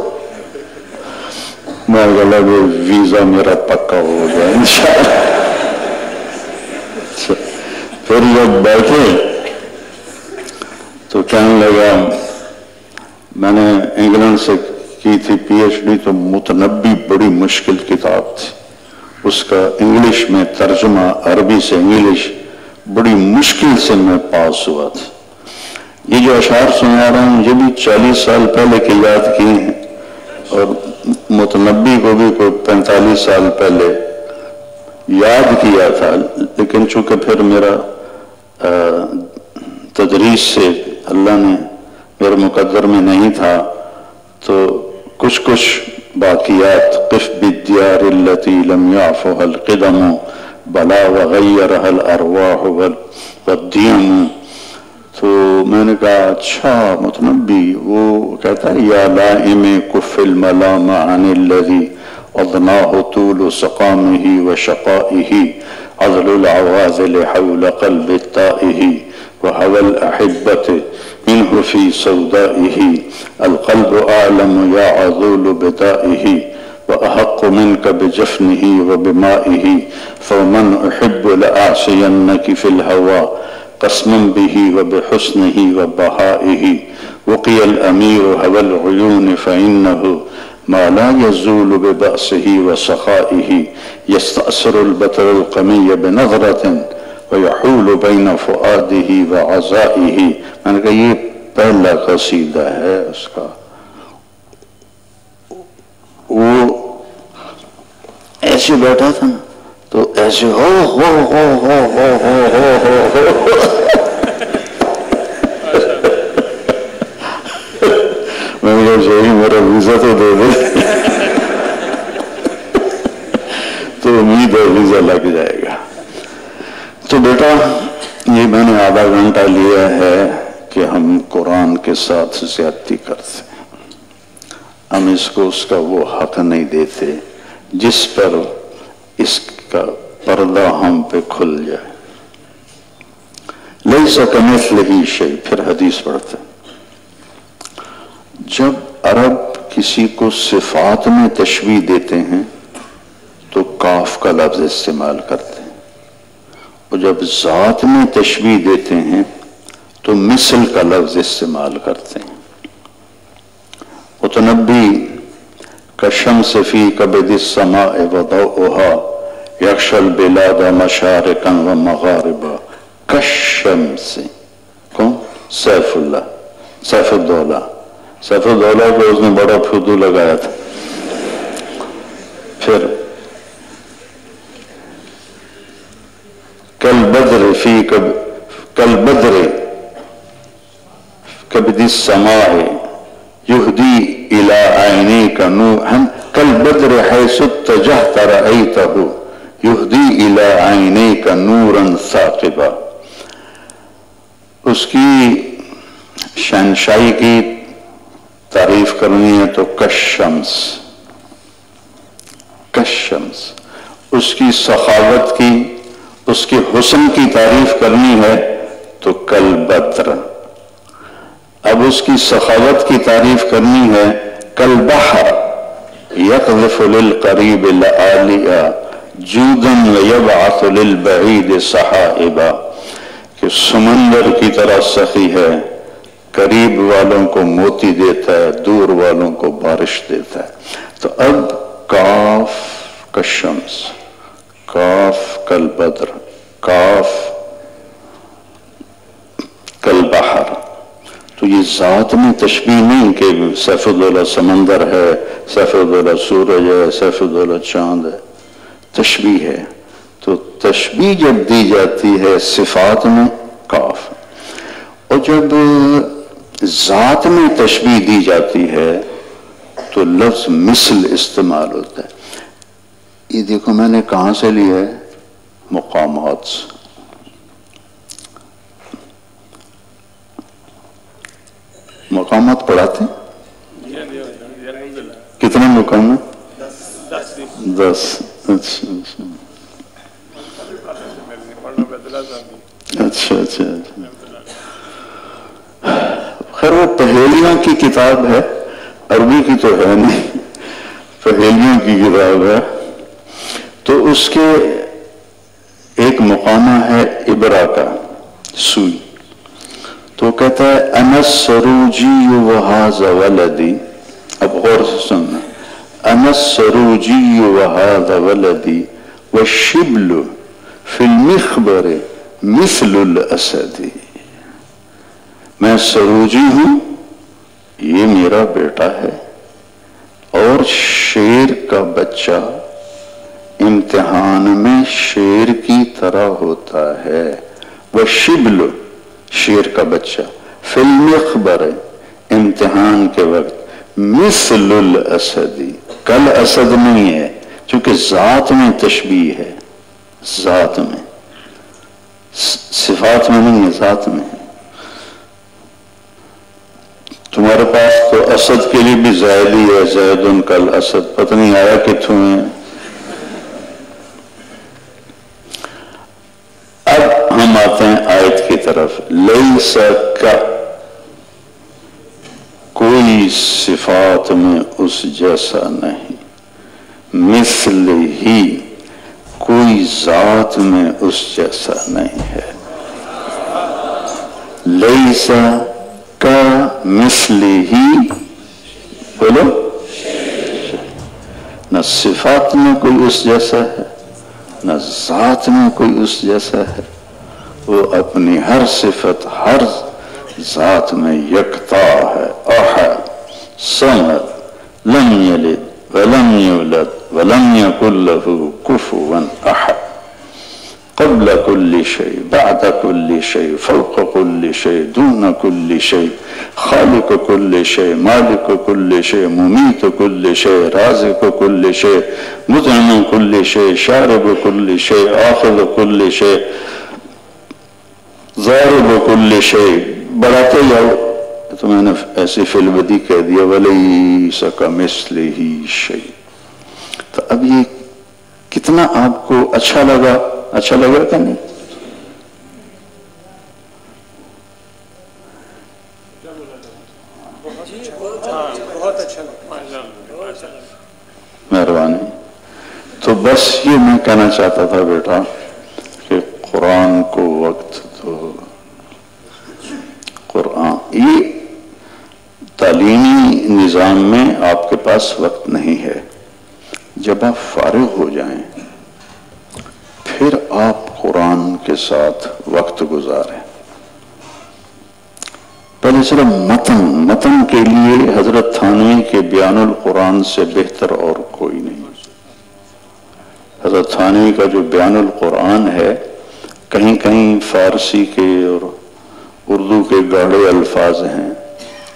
میں غلط ویزا میرا پکا ہو گیا انشاءاللہ. پھر جب بیٹھے تو کہنے لگا میں نے انگلینڈ سے کی تھی پی ایچ ڈی، تو متنبی بڑی مشکل کتاب تھی، اس کا انگلش میں ترجمہ عربی سے انگلش بڑی مشکل سے میں پاس ہوا تھا. یہ جو اشعار سنا رہا ہوں یہ بھی 40 سال پہلے کی یاد کی ہیں، اور متنبی کو بھی کوئی 45 سال پہلے یاد کیا تھا. لیکن چونکہ پھر میرا تدریس سے اللہ نے میرے مقدر میں نہیں تھا، تو کچھ باقیات قف بالدیار التي لم يعفها القدم بلا وغيرها الارواح والديم. تو میں نے کہا اچھا متنبی وہ کہتا ہے یا لائم کف الملام عن الذي اضناه طول سقامه وشقائه عذل العوازل حول قلب التائه وهوى الأحبة منه في سودائه القلب أعلم يا عذول بدائه وأحق منك بجفنه وبمائه فمن أحب لأعصينك في الهوى قسما به وبحسنه وبهائه وقي الأمير هوى العيون فإنه ما لا يزول ببأسه وسخائه يستأثر البتر القمي بنظرة ويحول بين فؤاده وعزائه. میں نے کہا یہ پہلا قصیدہ ہے اس کا. وہ ایسے بیٹھا تھا تو ایسے ہو میں نے کہا میرا ویزا تو دے دے تو امید ہے ویزا لگ جائے گا. تو بیٹا یہ میں نے آدھا گھنٹہ لیا ہے کہ ہم قرآن کے ساتھ زیادتی کرتے ہیں. ہم اس کو اس کا وہ حق نہیں دیتے جس پر اس کا پردہ ہم پہ کھل جائے. لیس کمثلہ شیء. پھر حدیث پڑھتے ہیں جب عرب کسی کو صفات میں تشبیہ دیتے ہیں تو کاف کا لفظ استعمال کرتے ہیں، اور جب ذات میں تشبیہ دیتے ہیں تو مثل کا لفظ استعمال کرتے ہیں. متنبی کالشمس فی کبد السماء وضوءها یغشی البلاد مشارقا ومغاربا کالشمس. کون؟ سیف اللہ، سیف الدولہ. سیف الدولہ کو اس نے بڑا پھدو لگایا تھا. پھر کالبدر فی کالبدر کبد السماء یہدی الی عینیک نورا کالبدر حیث اتجہت رأیتہ یہدی الی عینیک نورا ثاقبا. اس کی شہنشاہی کی تعریف کرنی ہے تو کالشمس. کالشمس. اس کی سخاوت کی، اس کے حسن کی تعریف کرنی ہے تو کالبدر. اب اس کی سخاوت کی تعریف کرنی ہے کالبحر یقذف للقریب لآلئا جودا ویبعث للبعید سحائبا. کہ سمندر کی طرح سخی ہے، قریب والوں کو موتی دیتا ہے، دور والوں کو بارش دیتا ہے. تو اب کاف کالشمس، کاف کالبدر، کاف کالبحر. تو یہ ذات میں تشبیہ نہیں کہ سیف الدولہ سمندر ہے، سیف الدولہ سورج ہے، سیف الدولہ چاند ہے. تشبیہ ہے. تو تشبیہ جب دی جاتی ہے صفات میں کاف، اور جب ذات میں تشبیہ دی جاتی ہے تو لفظ مثل استعمال ہوتا ہے. یہ دیکھو میں نے کہاں سے لیا ہے؟ مقامات سے. مقامات پڑھاتے کتنے مقام ہیں؟ 10. اچھا اچھا. خیر وہ پہیلیوں کی کتاب ہے، عربی کی تو ہے نہیں، پہیلیوں کی کتاب ہے. تو اس کے ایک مقامہ ہے ابرا کا، سوئی. تو کہتا ہے انا السروجی وہذا ولدی. اب غور سے سننا. انا السروجی وہذا ولدی والشبل فی المخبر مثل الاسد. میں سروجی ہوں، یہ میرا بیٹا ہے، اور شیر کا بچہ امتحان میں شیر کی طرح ہوتا ہے. والشبل شیر کا بچہ، فی المخبر امتحان کے وقت، مثل الاسد کل اسد نہیں ہے، چونکہ ذات میں تشبیہ ہے. ذات میں، صفات میں نہیں ہے، ذات میں ہے. تمہارے پاس تو اسد کے لیے بھی زائد ہی ہے، زید کل اسد. پتہ نہیں آیا کتوں ہے. اب ہم آتے ہیں آیت کی طرف. لیس کا، کوئی صفات میں اس جیسا نہیں. مثل ہی، کوئی ذات میں اس جیسا نہیں ہے. لیس کا مثل ہی، بولو، نہ صفات میں کوئی اس جیسا ہے، نہ ذات میں کوئی اس جیسا ہے. وہ اپنی ہر صفت، ہر ذات میں یکتا ہے. احد صمد لم یلد ولم یولد ولم یکن لہ کفوا احد. كل شيء بعد كل شيء فوق كل شيء دون كل شيء خالق كل شيء مالك كل شيء مميت كل شيء رازق كل شيء مطعم كل شيء شارب كل شيء آخذ كل شيء ضارب كل شيء. بڑھاتے جاؤ تو میں نے ایسی فی البدی کہہ دیا ولیس کمثلہ شیء. تو اب یہ کتنا آپ کو اچھا لگا کہ نہیں؟ مہربانی. تو بس یہ میں کہنا چاہتا تھا بیٹا کہ قرآن کو وقت دو. قرآن یہ تعلیمی نظام میں آپ کے پاس وقت نہیں ہے. جب آپ فارغ ہو جائیں پھر آپ قرآن کے ساتھ وقت گزاریں. پہلے صرف متن کے لیے حضرت تھانوی کے بیان القرآن سے بہتر اور کوئی نہیں. حضرت تھانوی کا جو بیان القرآن ہے کہیں کہیں فارسی کے اور اردو کے گاڑے الفاظ ہیں،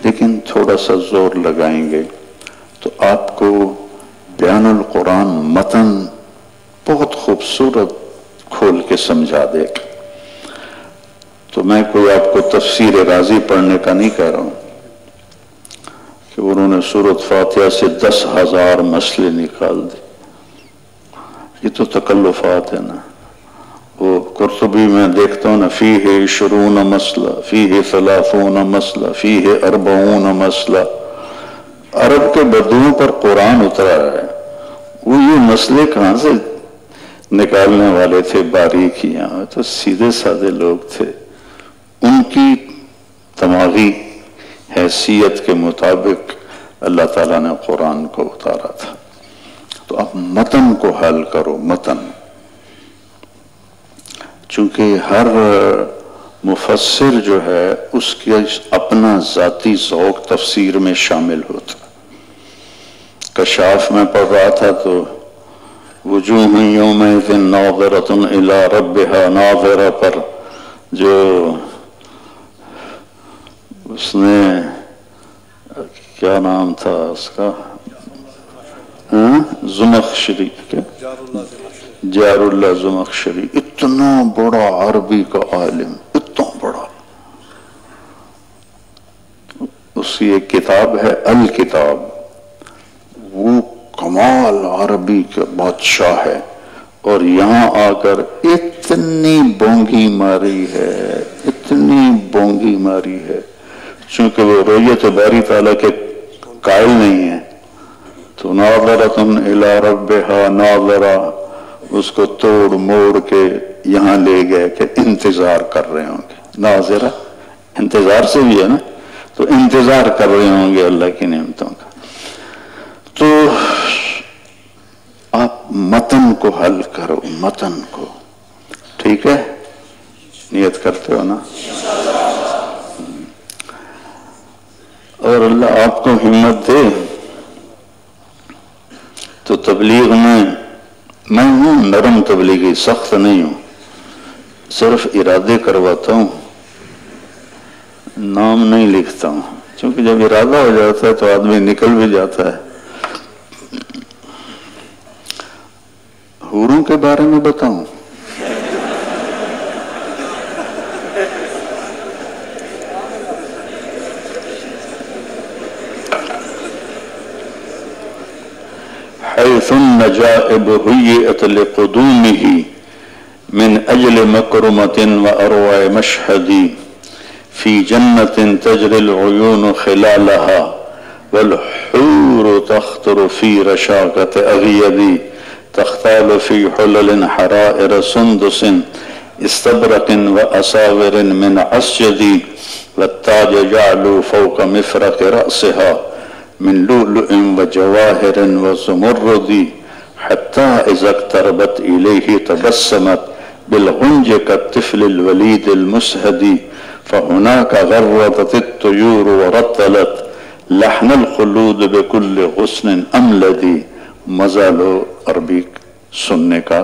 لیکن تھوڑا سا زور لگائیں گے تو آپ کو بیان القرآن متن بہت خوبصورت کھول کے سمجھا دے گا. تو میں کوئی آپ کو تفسیر رازی پڑھنے کا نہیں کہہ رہا ہوں کہ انہوں نے سورۃ فاتحہ سے 10,000 مسئلے نکال دی. یہ تو تکلفات ہے نا. وہ قرطبی میں دیکھتا ہوں نا فیہ 20 مسئلہ فیہ 30 مسئلہ فیہ 40 مسئلہ. عرب کے بدوؤں پر قرآن اترا ہے، وہ یہ مسئلے کہاں سے نکالنے والے تھے؟ باریکیاں تو سیدھے سادے لوگ تھے. ان کی دماغی حیثیت کے مطابق اللہ تعالیٰ نے قرآن کو اتارا تھا. تو اب متن کو حل کرو. متن چونکہ ہر مفسر جو ہے اس کے اپنا ذاتی ذوق تفسیر میں شامل ہوتا. کشاف میں پڑھ رہا تھا تو وجوہ یومئذ ناظرۃ الی ربہا ناظرہ پر جو اس نے کیا نام تھا اس کا زمخشری، جار اللہ زمخشری، اتنا بڑا عربی کا عالم، اتنا بڑا. اس کی ایک کتاب ہے الکتاب، وہ کمال عربی کا بادشاہ ہے، اور یہاں آ کر اتنی بونگی ماری ہے چونکہ وہ رؤیت باری تعالیٰ کے قائل نہیں ہے. تو ناظرۃ الی ربہا ناظرہ اس کو توڑ موڑ کے یہاں لے گئے کہ انتظار کر رہے ہوں گے. ناظرہ انتظار سے بھی ہے نا، تو انتظار کر رہے ہوں گے اللہ کی نعمتوں کا. تو آپ متن کو حل کرو، متن کو. ٹھیک ہے؟ نیت کرتے ہو نا؟ اور اللہ آپ کو ہمت دے تو تبلیغ میں ہوں نرم تبلیغی، سخت نہیں ہوں، صرف ارادے کرواتا ہوں، نام نہیں لکھتا ہوں. چونکہ جب ارادہ ہو جاتا ہے تو آدمی نکل بھی جاتا ہے. حوروں کے بارے میں بتاؤں؟ حيث النجائب هيئت لقدومه من أجل مكرمة وأروع مشهد في جنة تجري العيون خلالها والحور تخطر في رشاقة أغيد تختال في حلل حرائر سندس استبرق وأساور من عسجد والتاج جعلوا فوق مفرق رأسها من لؤلؤ وجواهر وزمرد حتى إذا اقتربت إليه تبسمت بالغنج كالطفل الوليد المسهد فهناك غردت الطيور ورتلت لحن الخلود بكل غصن أملد. مزہ لو عربی سننے کا.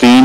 3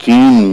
3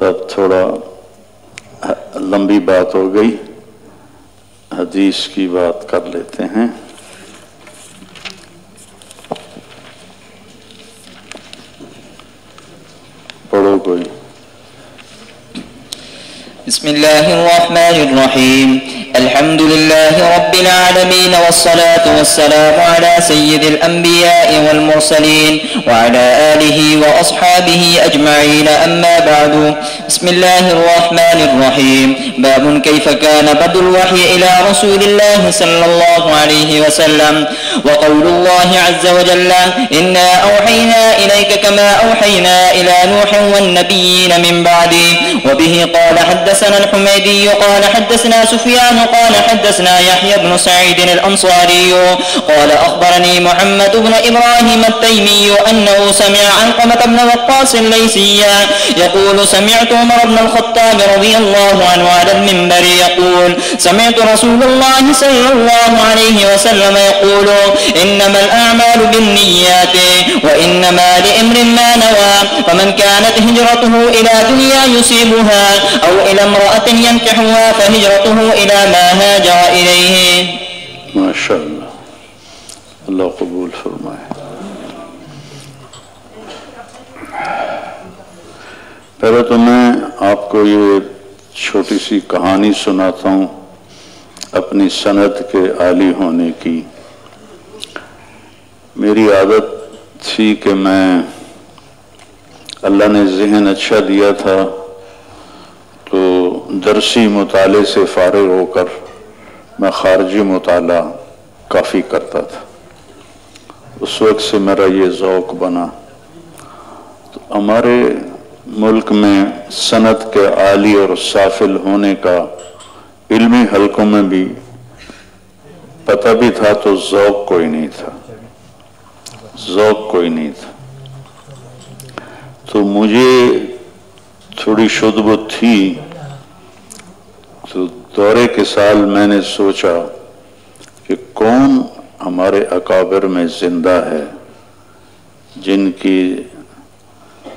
تو اب تھوڑا لمبی بات ہو گئی، حدیث کی بات کر لیتے ہیں۔ پڑھو کوئی۔ بسم الله الرحمن الرحيم الحمد لله رب العالمين والصلاة والسلام على سيد الأنبياء والمرسلين وعلى آله وأصحابه أجمعين، أما بعد. بسم الله الرحمن الرحيم. باب كيف كان بدء الوحي إلى رسول الله صلى الله عليه وسلم. وقول الله عز وجل إنا أوحينا إليك كما أوحينا إلى نوح والنبيين من بعده. وبه قال حدثنا الحميدي قال حدثنا سفيان قال حدثنا يحيى بن سعيد الأنصاري قال أخبرني محمد بن إبراهيم التيمي أنه سمع علقمة بن وقاص الليثيا يقول سمعت عمر بن الخطاب رضي الله عنه على المنبر يقول سمعت رسول الله صلى الله عليه وسلم يقول إنما الأعمال بالنيات وإنما لامرئ ما نوى، فمن كانت هجرته إلى دنيا يصيبها أو إلى امرأة ينكحها فهجرته إلى ما هاجر إليه. ماشاء اللہ، اللہ قبول فرمائے۔ پہلے تو میں آپ کو یہ چھوٹی سی کہانی سناتا ہوں اپنی سند کے عالی ہونے کی۔ میری عادت تھی کہ میں، اللہ نے ذہن اچھا دیا تھا تو درسی مطالعے سے فارغ ہو کر میں خارجی مطالعہ کافی کرتا تھا۔ اس وقت سے میرا یہ ذوق بنا۔ تو ہمارے ملک میں سند کے عالی اور سافل ہونے کا علمی حلقوں میں بھی پتہ بھی تھا تو ذوق کوئی نہیں تھا، ذوق کوئی نہیں تھا۔ تو مجھے تھوڑی شدبت تھی، تو دورے کے سال میں نے سوچا کہ کون ہمارے اکابر میں زندہ ہے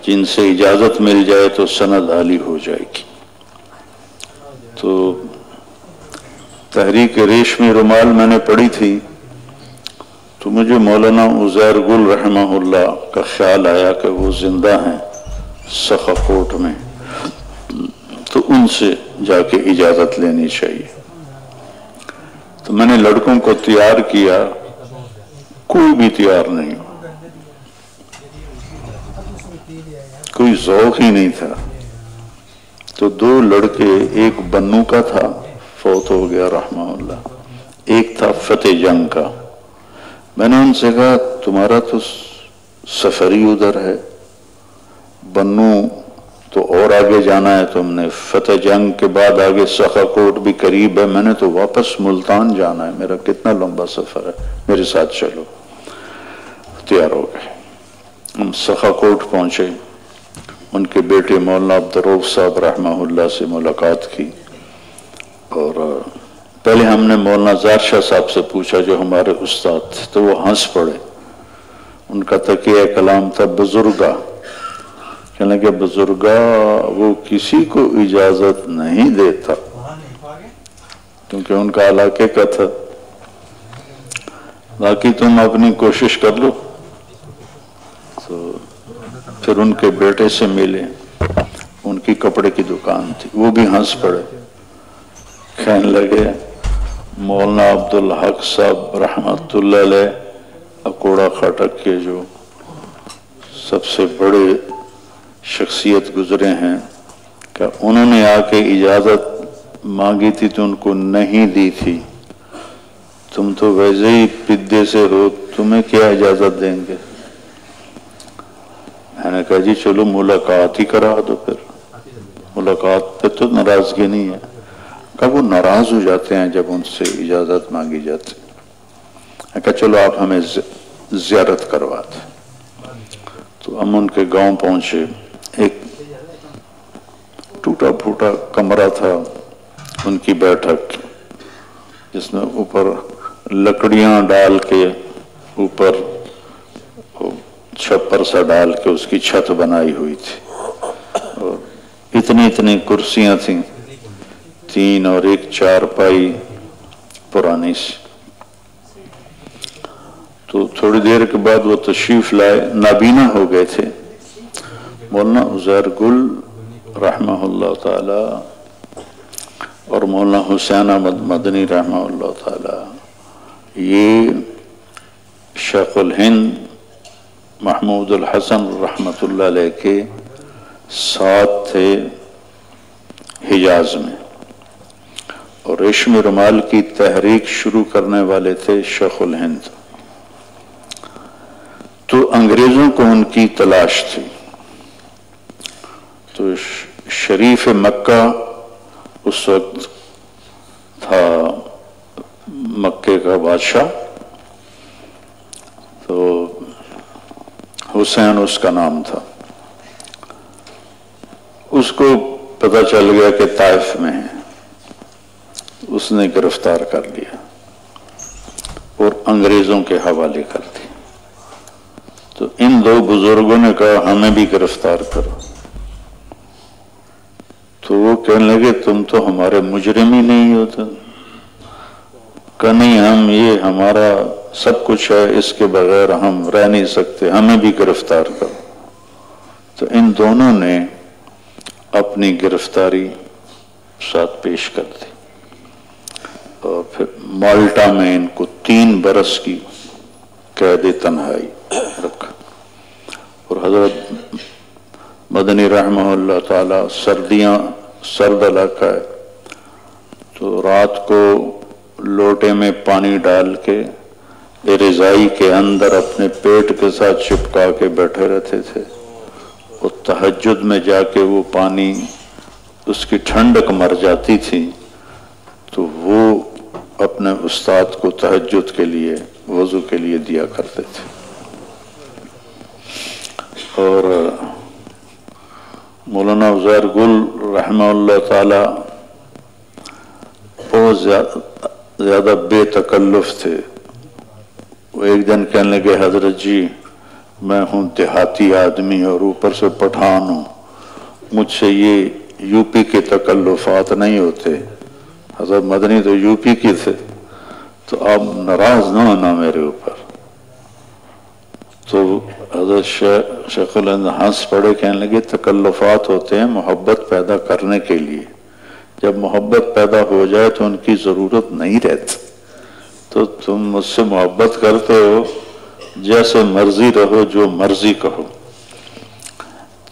جن سے اجازت مل جائے تو سند عالی ہو جائے گی۔ تو تحریک ریشمی رومال میں نے پڑھی تھی، تو مجھے مولانا عزیر گل رحمہ اللہ کا خیال آیا کہ وہ زندہ ہیں سخا کوٹ میں، تو ان سے جا کے اجازت لینی چاہیے۔ تو میں نے لڑکوں کو تیار کیا، کوئی بھی تیار نہیں، کوئی ذوق ہی نہیں تھا۔ تو دو لڑکے، ایک بنو کا تھا فوت ہو گیا رحمہ اللہ، ایک تھا فتح جنگ کا۔ میں نے ان سے کہا تمہارا تو سفری ادھر ہے، بنو تو اور آگے جانا ہے تم نے، فتح جنگ کے بعد آگے سخا کوٹ بھی قریب ہے، میں نے تو واپس ملتان جانا ہے، میرا کتنا لمبا سفر ہے، میرے ساتھ چلو۔ تیار ہو گئے، ہم سخا کوٹ پہنچے۔ ان کے بیٹے مولانا عبدالرؤف صاحب رحمہ اللہ سے ملاقات کی، اور پہلے ہم نے مولانا زار شاہ صاحب سے پوچھا جو ہمارے استاد تھے، تو وہ ہنس پڑے۔ ان کا تقیہ کلام تھا بزرگا، کہنے کہ بزرگا وہ کسی کو اجازت نہیں دیتا، کیونکہ ان کا علاقے کا تھا، باقی تم اپنی کوشش کر لو۔ تو پھر ان کے بیٹے سے ملے، ان کی کپڑے کی دکان تھی، وہ بھی ہنس پڑے، کہنے لگے مولانا عبدالحق صاحب رحمت اللہ علیہ اکوڑا خاٹک کے جو سب سے بڑے شخصیت گزرے ہیں، کہ انہوں نے آ کے اجازت مانگی تھی تو ان کو نہیں دی تھی، تم تو ویسے ہی پدے سے ہو، تمہیں کیا اجازت دیں گے؟ میں نے کہا جی چلو ملاقات ہی کرا دو، پھر ملاقات پہ تو ناراضگی نہیں ہے۔ کہا وہ ناراض ہو جاتے ہیں جب ان سے اجازت مانگی جاتی۔ میں کہا چلو آپ ہمیں زیارت کرواتے۔ تو ہم ان کے گاؤں پہنچے، ایک ٹوٹا پھوٹا کمرہ تھا ان کی بیٹھک، جس میں اوپر لکڑیاں ڈال کے، اوپر چھپر سا ڈال کے اس کی چھت بنائی ہوئی تھی، اور اتنی اتنی کرسیاں تھیں، 3 اور 1 چارپائی پرانی سی. تو تھوڑی دیر کے بعد وہ تشریف لائے، نابینا ہو گئے تھے. مولانا عزیر گل رحمہ اللہ تعالی اور مولانا حسین احمد مدنی رحمہ اللہ تعالی، یہ شیخ الہند محمود الحسن رحمۃ اللہ علیہ کے ساتھ تھے حجاز میں، اور ریشمی رومال کی تحریک شروع کرنے والے تھے شیخ الہند. تو انگریزوں کو ان کی تلاش تھی. تو شریف مکہ اس وقت تھا مکے کا بادشاہ، تو حسین اس کا نام تھا. اس کو پتہ چل گیا کہ طائف میں ہے، اس نے گرفتار کر لیا اور انگریزوں کے حوالے کر دیا. تو ان 2 بزرگوں نے کہا ہمیں بھی گرفتار کرو. تو وہ کہنے لگے تم تو ہمارے مجرم ہی نہیں ہوتے. کہ نہیں، ہم یہ ہمارا سب کچھ ہے، اس کے بغیر ہم رہ نہیں سکتے، ہمیں بھی گرفتار کرو. تو ان دونوں نے اپنی گرفتاری ساتھ پیش کر دی، اور پھر مالٹا میں ان کو 3 برس کی قید تنہائی رکھا. اور حضرت مدنی رحمہ اللہ تعالی، سردیاں سرد علاقہ ہے، تو رات کو لوٹے میں پانی ڈال کے رضائی کے اندر اپنے پیٹ کے ساتھ چپکا کے بیٹھے رہتے تھے، اور تہجد میں جا کے وہ پانی، اس کی ٹھنڈک مر جاتی تھی تو وہ اپنے استاد کو تہجد کے لیے، وضو کے لیے دیا کرتے تھے. اور مولانا عزیر گل رحمہ اللہ تعالی بہت زیادہ بے تکلف تھے. وہ ایک دن کہنے لگے حضرت جی میں ہوں دیہاتی آدمی اور اوپر سے پٹھان ہوں، مجھ سے یہ یو پی کے تکلفات نہیں ہوتے. حضرت مدنی تو یو پی کے تھے، تو آپ ناراض نہ ہونا میرے اوپر. تو حضرت شیخ الہند ہنس پڑے، کہنے لگے تکلفات ہوتے ہیں محبت پیدا کرنے کے لیے، جب محبت پیدا ہو جائے تو ان کی ضرورت نہیں رہتی. تو تم مجھ سے محبت کرتے ہو، جیسے مرضی رہو، جو مرضی کہو.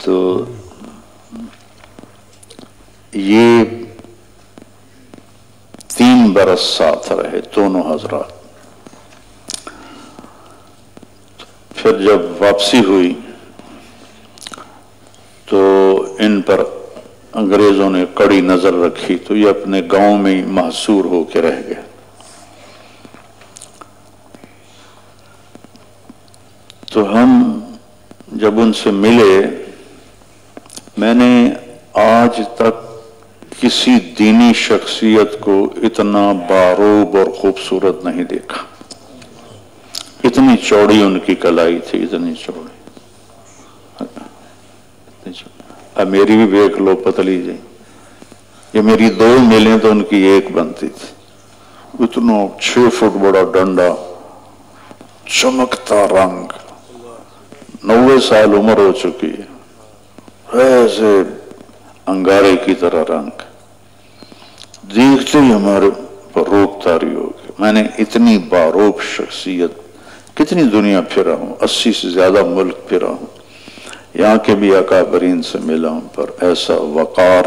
تو یہ 3 برس ساتھ رہے دونوں حضرات. پھر جب واپسی ہوئی تو ان پر انگریزوں نے کڑی نظر رکھی، تو یہ اپنے گاؤں میں ہی محصور ہو کے رہ گئے. تو ہم جب ان سے ملے، میں نے آج تک کسی دینی شخصیت کو اتنا باروب اور خوبصورت نہیں دیکھا. اتنی چوڑی ان کی کلائی تھی، اتنی چوڑی. اب میری بھی دیکھ لو پتلی جی، یہ میری 2 میلیں تو ان کی 1 بنتی تھی. اتنا 6 فٹ بڑا ڈنڈا، چمکتا رنگ، 90 سال عمر ہو چکی ہے، ایسے انگارے کی طرح رنگ. دیکھتے ہی ہمارے پر روب طاری ہو گئی. میں نے اتنی باروب شخصیت کتنی دنیا پھرا ہوں، 80 سے زیادہ ملک پھرا ہوں، یہاں کے بھی اکابرین سے ملا ہوں، پر ایسا وقار،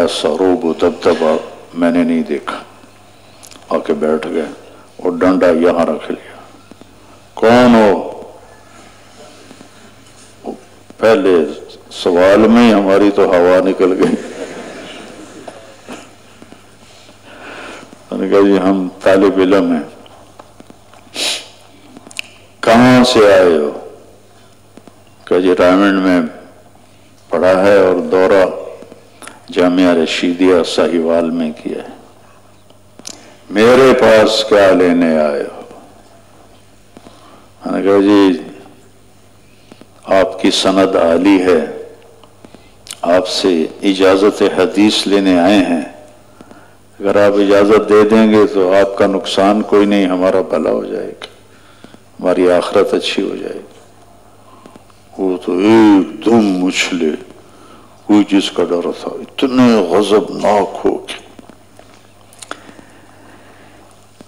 ایسا روب و دبدبا میں نے نہیں دیکھا. آ کے بیٹھ گئے اور ڈنڈا یہاں رکھ لیا. کون ہو؟ پہلے سوال میں ہی ہماری تو ہوا نکل گئی. میں نے کہا جی ہم طالب علم ہیں. کہاں سے آئے ہو؟ کہ جی رائمنڈ میں پڑھا ہے اور دورہ جامعہ رشیدیہ ساہیوال میں کیا ہے. میرے پاس کیا لینے آئے ہو؟ میں نے کہا جی آپ کی سند عالی ہے، آپ سے اجازت حدیث لینے آئے ہیں، اگر آپ اجازت دے دیں گے تو آپ کا نقصان کوئی نہیں، ہمارا بھلا ہو جائے گا، ہماری آخرت اچھی ہو جائے گی۔ وہ تو ایک دم اچھلے، کوئی جس کا ڈر تھا، اتنے غضبناک ہو کے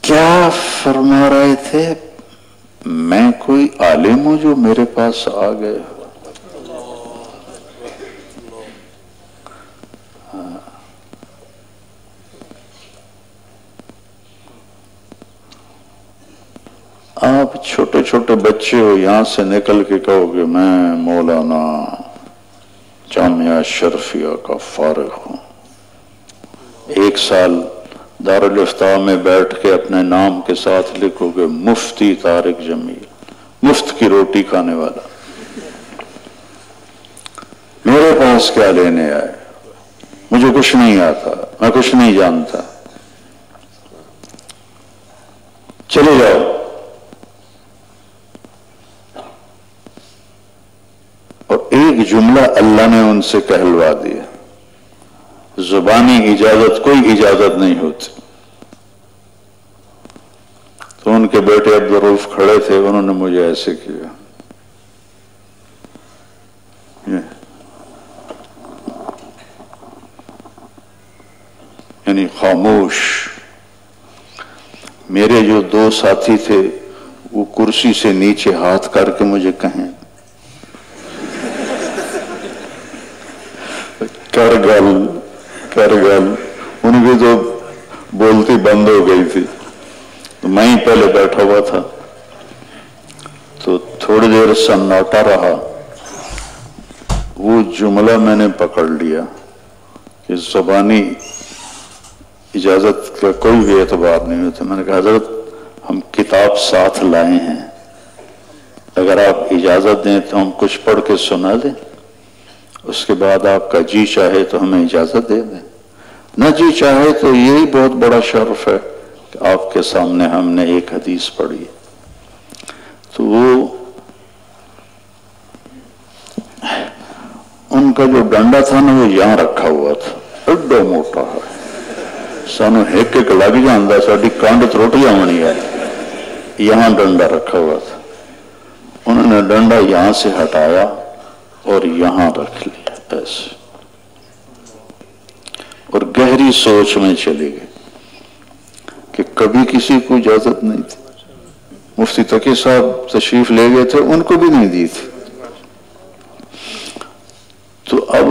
کیا فرما رہے تھے، میں کوئی عالم ہوں جو میرے پاس آ گئے؟ آپ چھوٹے چھوٹے بچے ہو، یہاں سے نکل کے کہو گے میں مولانا جامعہ شرفیہ کا فارغ ہوں، ایک سال دارالافتاء میں بیٹھ کے اپنے نام کے ساتھ لکھو گے مفتی طارق جمیل، مفت کی روٹی کھانے والا، میرے پاس کیا لینے آئے، مجھے کچھ نہیں آتا، میں کچھ نہیں جانتا، چلے جاؤ۔ اور ایک جملہ اللہ نے ان سے کہلوا دیا، زبانی اجازت، کوئی اجازت نہیں ہوتی۔ تو ان کے بیٹے عبدالرؤف کھڑے تھے، انہوں نے مجھے ایسے کیا، یعنی خاموش۔ میرے جو دو ساتھی تھے وہ کرسی سے نیچے ہاتھ کر کے مجھے کہیں کر گل، ان کی تو بولتی بند ہو گئی تھی، تو میں ہی پہلے بیٹھا ہوا تھا، تو تھوڑی دیر سناٹا رہا، وہ جملہ میں نے پکڑ لیا کہ زبانی اجازت کا کوئی بھی اعتبار نہیں ہوتا۔ میں نے کہا حضرت ہم کتاب ساتھ لائے ہیں، اگر آپ اجازت دیں تو ہم کچھ پڑھ کے سنا دیں، اس کے بعد آپ کا جی چاہے تو ہمیں اجازت دے دیں، نہ جی چاہے تو یہی بہت بڑا شرف ہے کہ آپ کے سامنے ہم نے ایک حدیث پڑھی۔ تو وہ ان کا جو ڈنڈا تھا نا وہ یہاں رکھا ہوا تھا، ایڈا موٹا ہے، سانو ایک ایک لگ جاندہ، ساڈی کانڈ تروٹ جانی ہے، یہاں ڈنڈا رکھا ہوا تھا۔ انہوں نے ڈنڈا یہاں سے ہٹایا اور یہاں رکھ لیا ایسے، اور گہری سوچ میں چلے گئے کہ کبھی کسی کو اجازت نہیں تھی۔ مفتی تقی صاحب تشریف لے گئے تھے، ان کو بھی نہیں دی تھی۔ تو اب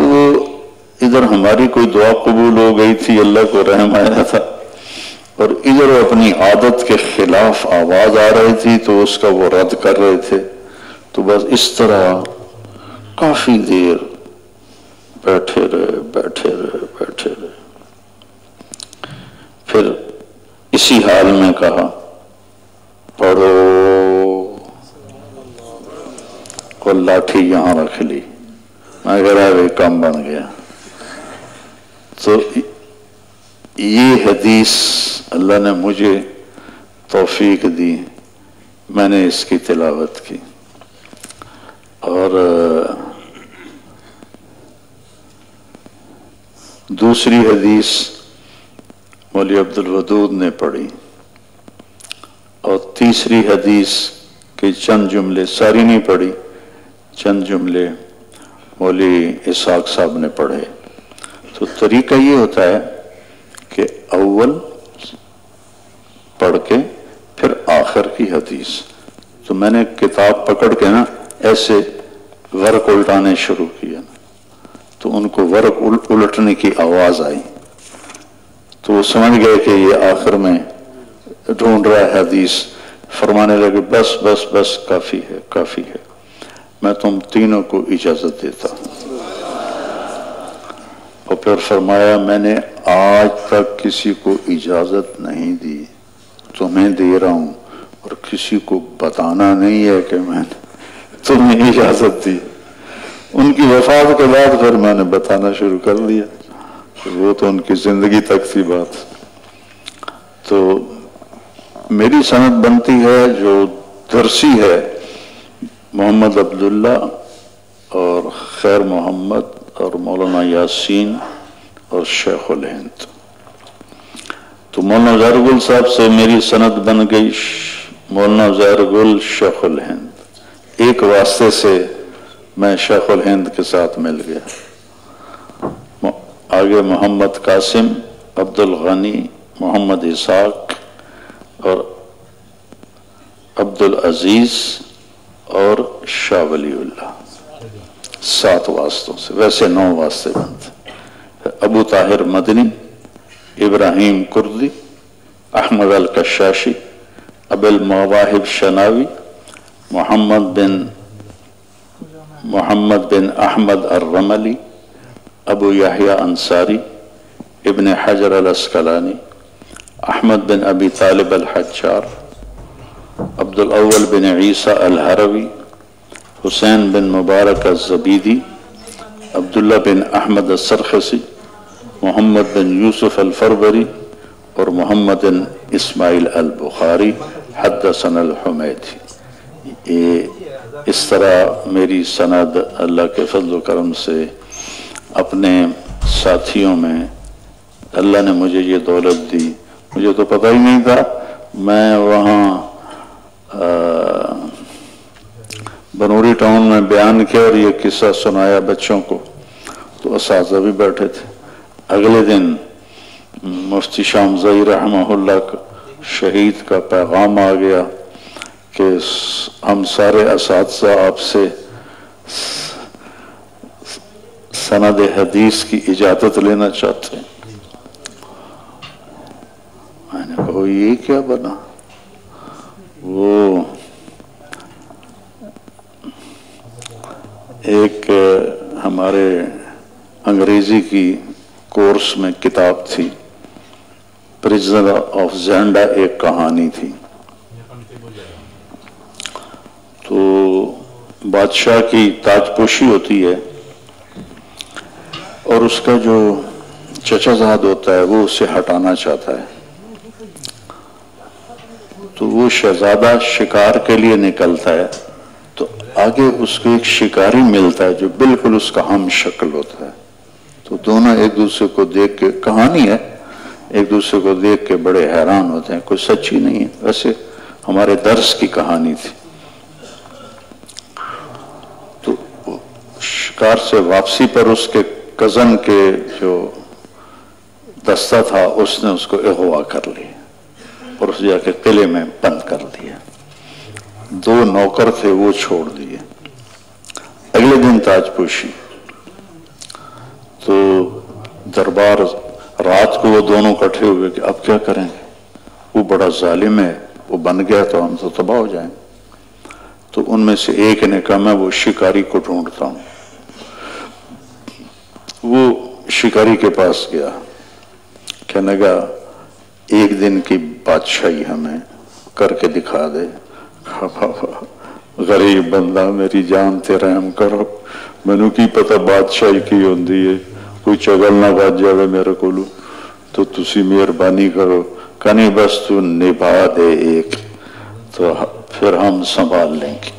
ادھر ہماری کوئی دعا قبول ہو گئی تھی، اللہ کو رحم آیا تھا، اور ادھر اپنی عادت کے خلاف آواز آ رہی تھی تو اس کا وہ رد کر رہے تھے۔ تو بس اس طرح کافی دیر بیٹھے رہے، پھر اسی حال میں کہا پڑھو، اور لاٹھی یہاں رکھ لی، میں کہہ رہا ہے کام بن گیا۔ تو یہ حدیث اللہ نے مجھے توفیق دی، میں نے اس کی تلاوت کی، اور دوسری حدیث مولوی عبدالودود نے پڑھی، اور تیسری حدیث کے چند جملے، ساری نہیں پڑھی، چند جملے مولوی اسحاق صاحب نے پڑھے۔ تو طریقہ یہ ہوتا ہے کہ اول پڑھ کے پھر آخر کی حدیث۔ تو میں نے کتاب پکڑ کے نا ایسے ورق الٹانے شروع کیا، تو ان کو ورق الٹنے کی آواز آئی، تو وہ سمجھ گئے کہ یہ آخر میں ڈھونڈ رہا ہے حدیث، فرمانے لگے بس بس بس کافی ہے کافی ہے، میں تم تینوں کو اجازت دیتا ہوں۔ اور پھر فرمایا میں نے آج تک کسی کو اجازت نہیں دی، تمہیں دے رہا ہوں، اور کسی کو بتانا نہیں ہے کہ میں نے تمہیں اجازت دی۔ ان کی وفات کے بعد پھر میں نے بتانا شروع کر دیا، وہ تو ان کی زندگی تک تھی بات۔ تو میری سند بنتی ہے جو درسی ہے محمد عبداللہ اور خیر محمد اور مولانا یاسین اور شیخ الہند. تو مولانا ظاہر گل صاحب سے میری سند بن گئی مولانا ظاہر گل شیخ الہند. ایک واسطے سے میں شیخ الہند کے ساتھ مل گیا. آگے محمد قاسم، عبد الغنی، محمد اسحاق اور عبد العزیز اور شاہ ولی اللہ، 7 واسطوں سے، ویسے 9 واسطے بنتے. ابو طاہر مدنی، ابراہیم کردی، احمد الکشاشی، ابو المواہب شناوی، محمد بن احمد الرملی، ابو یحییٰ انصاری، ابن حجر الاسقلانی، احمد بن ابی طالب الحجار، عبد الاول بن عیسیٰ الحروی، حسین بن مبارک الزبیدی، عبداللہ بن احمد السرخسی، محمد بن یوسف الفربری اور محمد بن اسماعیل البخاری، حدثنا الحمیدی. اس طرح میری سند اللہ کے فضل و کرم سے اپنے ساتھیوں میں اللہ نے مجھے یہ دولت دی. مجھے تو پتہ ہی نہیں تھا. میں وہاں بنوری ٹاؤن میں بیان کیا اور یہ قصہ سنایا بچوں کو، تو اساتذہ بھی بیٹھے تھے. اگلے دن مفتی شامزئی رحمہ اللہ شہید کا پیغام آ گیا کہ ہم سارے اساتذہ آپ سے سند حدیث کی اجازت لینا چاہتے ہیں. میں نے کہا یہ کیا بنا؟ وہ ایک ہمارے انگریزی کی کورس میں کتاب تھی، پرزنر آف زینڈا، ایک کہانی تھی. تو بادشاہ کی تاج پوشی ہوتی ہے اور اس کا جو چچا زاد ہوتا ہے وہ اسے ہٹانا چاہتا ہے. تو وہ شہزادہ شکار کے لیے نکلتا ہے تو آگے اس کو ایک شکاری ملتا ہے جو بالکل اس کا ہم شکل ہوتا ہے. تو دونوں ایک دوسرے کو دیکھ کے، کہانی ہے، ایک دوسرے کو دیکھ کے بڑے حیران ہوتے ہیں. کوئی سچی نہیں ہے، ویسے ہمارے درس کی کہانی تھی. تو شکار سے واپسی پر اس کے کزن کے جو دستہ تھا اس نے اس کو اغوا کر لیا اور اس جا کے قلعے میں بند کر دیا. 2 نوکر تھے وہ چھوڑ دیے. اگلے دن تاج پوشی، تو دربار رات کو وہ دونوں اکٹھے ہوئے کہ اب کیا کریں گے، وہ بڑا ظالم ہے، وہ بن گیا تو ہم تو تباہ ہو جائیں. تو ان میں سے ایک نے کہا میں وہ شکاری کو ڈھونڈتا ہوں. وہ شکاری کے پاس گیا، کہنے لگا ایک دن کی بادشاہی ہمیں کر کے دکھا دے. غریب بندہ میری جان تے رحم کرو، مینوں کی پتہ بادشاہی کی ہوندی ہے، کوئی چگل نہ بج جاوے میرے کولو، تو تسی مہربانی کرو. کہنی بس تو نبھا دے ایک تو پھر ہم سنبھال لیں گے.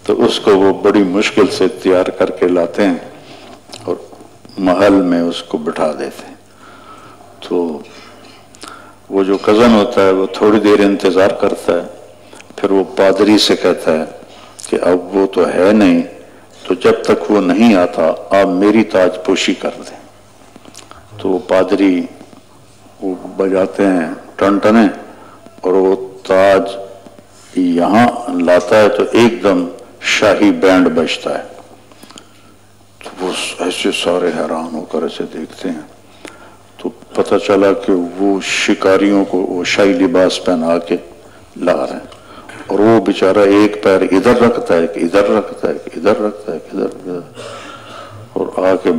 تو اس کو وہ بڑی مشکل سے تیار کر کے لاتے ہیں اور محل میں اس کو بٹھا دیتے ہیں. تو وہ جو کزن ہوتا ہے وہ تھوڑی دیر انتظار کرتا ہے، پھر وہ پادری سے کہتا ہے کہ اب وہ تو ہے نہیں، تو جب تک وہ نہیں آتا آپ میری تاج پوشی کر دیں. تو وہ پادری وہ بجاتے ہیں ٹنٹنے اور وہ تاج یہاں لاتا ہے تو ایک دم شاہی بینڈ بجتا ہے. تو وہ ایسے سارے حیران ہو کر ایسے دیکھتے ہیں. تو پتہ چلا کہ وہ شکاریوں کو وہ شاہی لباس پہنا کے لا رہے ہیں اور وہ بیچارہ ایک پیر ادھر رکھتا ہے کہ ادھر رکھتا ہے کہ ادھر رکھتا ہے کہ ادھر، اور آ کے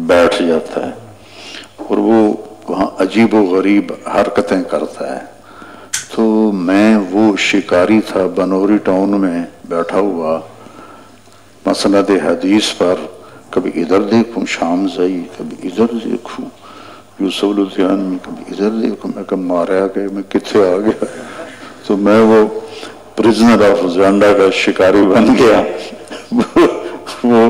بیٹھ جاتا ہے اور وہ وہاں عجیب و غریب حرکتیں کرتا ہے. تو میں وہ شکاری تھا بنوری ٹاؤن میں بیٹھا ہوا مسند حدیث پر، کبھی ادھر دیکھوں شامزئی، کبھی ادھر دیکھوں یوسف الدیان، کبھی ادھر دیکھوں. میں کب مارا کہ میں کتنے آ گیا. تو میں وہ پرزنر آف زینڈا کا شکاری بن گیا. وہ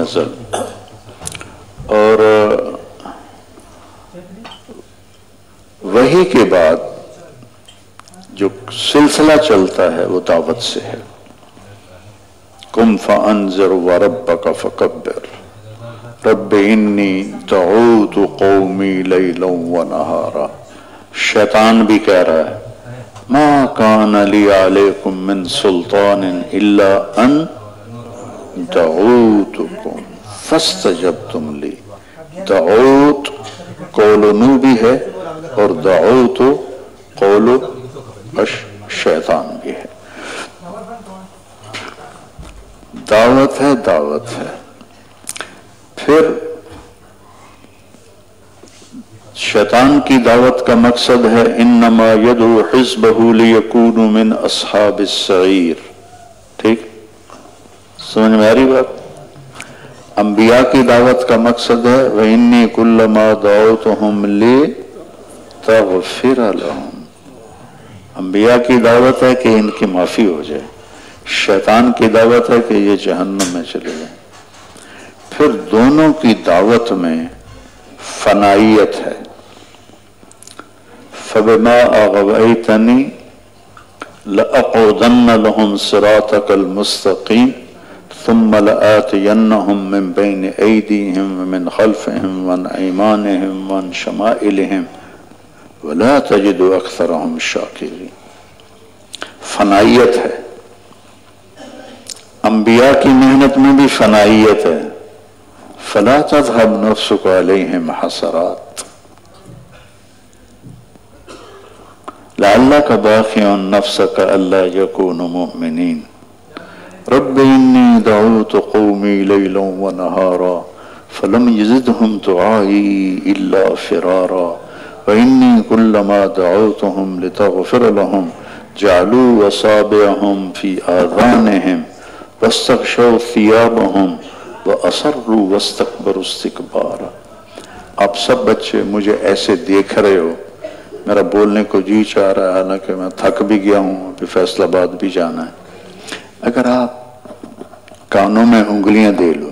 نزل. اور وحی کے بعد جو سلسلہ چلتا ہے وہ دعوت سے ہے. قم فانذر وربک فکبر رب انی دعوت قومی لیلا ونہارا. شیطان بھی کہہ رہا ہے ما کان لی علیکم من سلطان الا ان دعوتکم فاستجبتم لی. دعوت قول نو بھی ہے اور دعوت قول شیطان بھی ہے. دعوت ہے دعوت ہے. پھر شیطان کی دعوت کا مقصد ہے انما یدعو حزبہ لیکونوا من اصحاب السعیر. ٹھیک سمجھ میں آ رہی بات؟ انبیاء کی دعوت کا مقصد ہے وَإِنِّي كُلَّمَا دَعَوْتُهُمْ لِتَغْفِرَ لَهُمْ. انبیاء کی دعوت ہے کہ ان کی معافی ہو جائے. شیطان کی دعوت ہے کہ یہ جہنم میں چلے جائیں. پھر دونوں کی دعوت میں فنائیت ہے. فَبِمَا أَغْوَيْتَنِي لَأَقْعُدَنَّ لَهُمْ صِرَاطَكَ الْمُسْتَقِيمَ ثُمَّ لَآتِيَنَّهُمْ مِنْ بَيْنِ أَيْدِيهِمْ وَمِنْ خَلْفِهِمْ وَعَنْ أَيْمَانِهِمْ وَعَنْ شَمَائِلِهِمْ وَلَا تَجِدُ أَكْثَرَهُمْ شَاكِرِينَ. فنائیت ہے. انبیاء کی محنت میں بھی فنائیت ہے. فَلَا تَذْهَبْ نَفْسُكَ عَلَيْهِمْ حَسَرَاتٍ لَعَلَّكَ بَاخِعٌ نَفْسَكَ أَلَّا يَكُونُوا مُؤْمِنِينَ رب انی دعوت قومی لیلا ونہارا فلم یزدہم دعائی الا فرارا وانی کلما دعوتہم لتغفر لہم جعلوا اصابعہم فی آذانہم واستغشوا ثیابہم واصروا واستکبروا استکبارا. آپ سب بچے مجھے ایسے دیکھ رہے ہو، میرا بولنے کو جی چاہ رہا ہے، حالانکہ میں تھک بھی گیا ہوں، ابھی فیصل آباد بھی جانا ہے. اگر آپ کانوں میں انگلیاں دے لو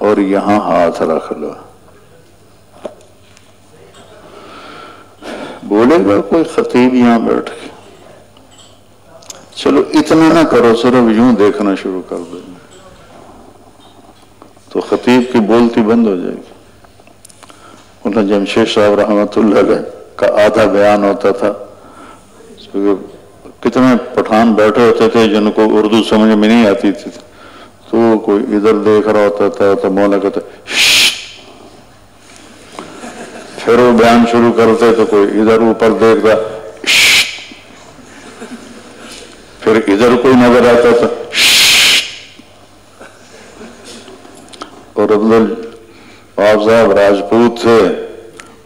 اور یہاں ہاتھ رکھ لو، بولے گا کوئی خطیب یہاں بیٹھ کے؟ چلو اتنا نہ کرو، صرف یوں دیکھنا شروع کر دو تو خطیب کی بولتی بند ہو جائے گی. مولانا جمشید صاحب رحمۃ اللہ علیہ کا آدھا بیان ہوتا تھا. کتنے پٹھان بیٹھے ہوتے تھے جن کو اردو سمجھ میں نہیں آتی تھی، تو کوئی ادھر دیکھ رہا ہوتا تھا تو مولانا کہتا پھر وہ بیان شروع کرتے تو کوئی ادھر اوپر دیکھتا، پھر ادھر کوئی نظر آتا تھا. اور آپ صاحب راجپوت تھے،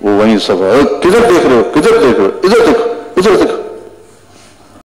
وہ وہیں صفا کدھر دیکھ رہے ہو، کدھر دیکھ رہے ہو، ادھر دیکھو ادھر دیکھو.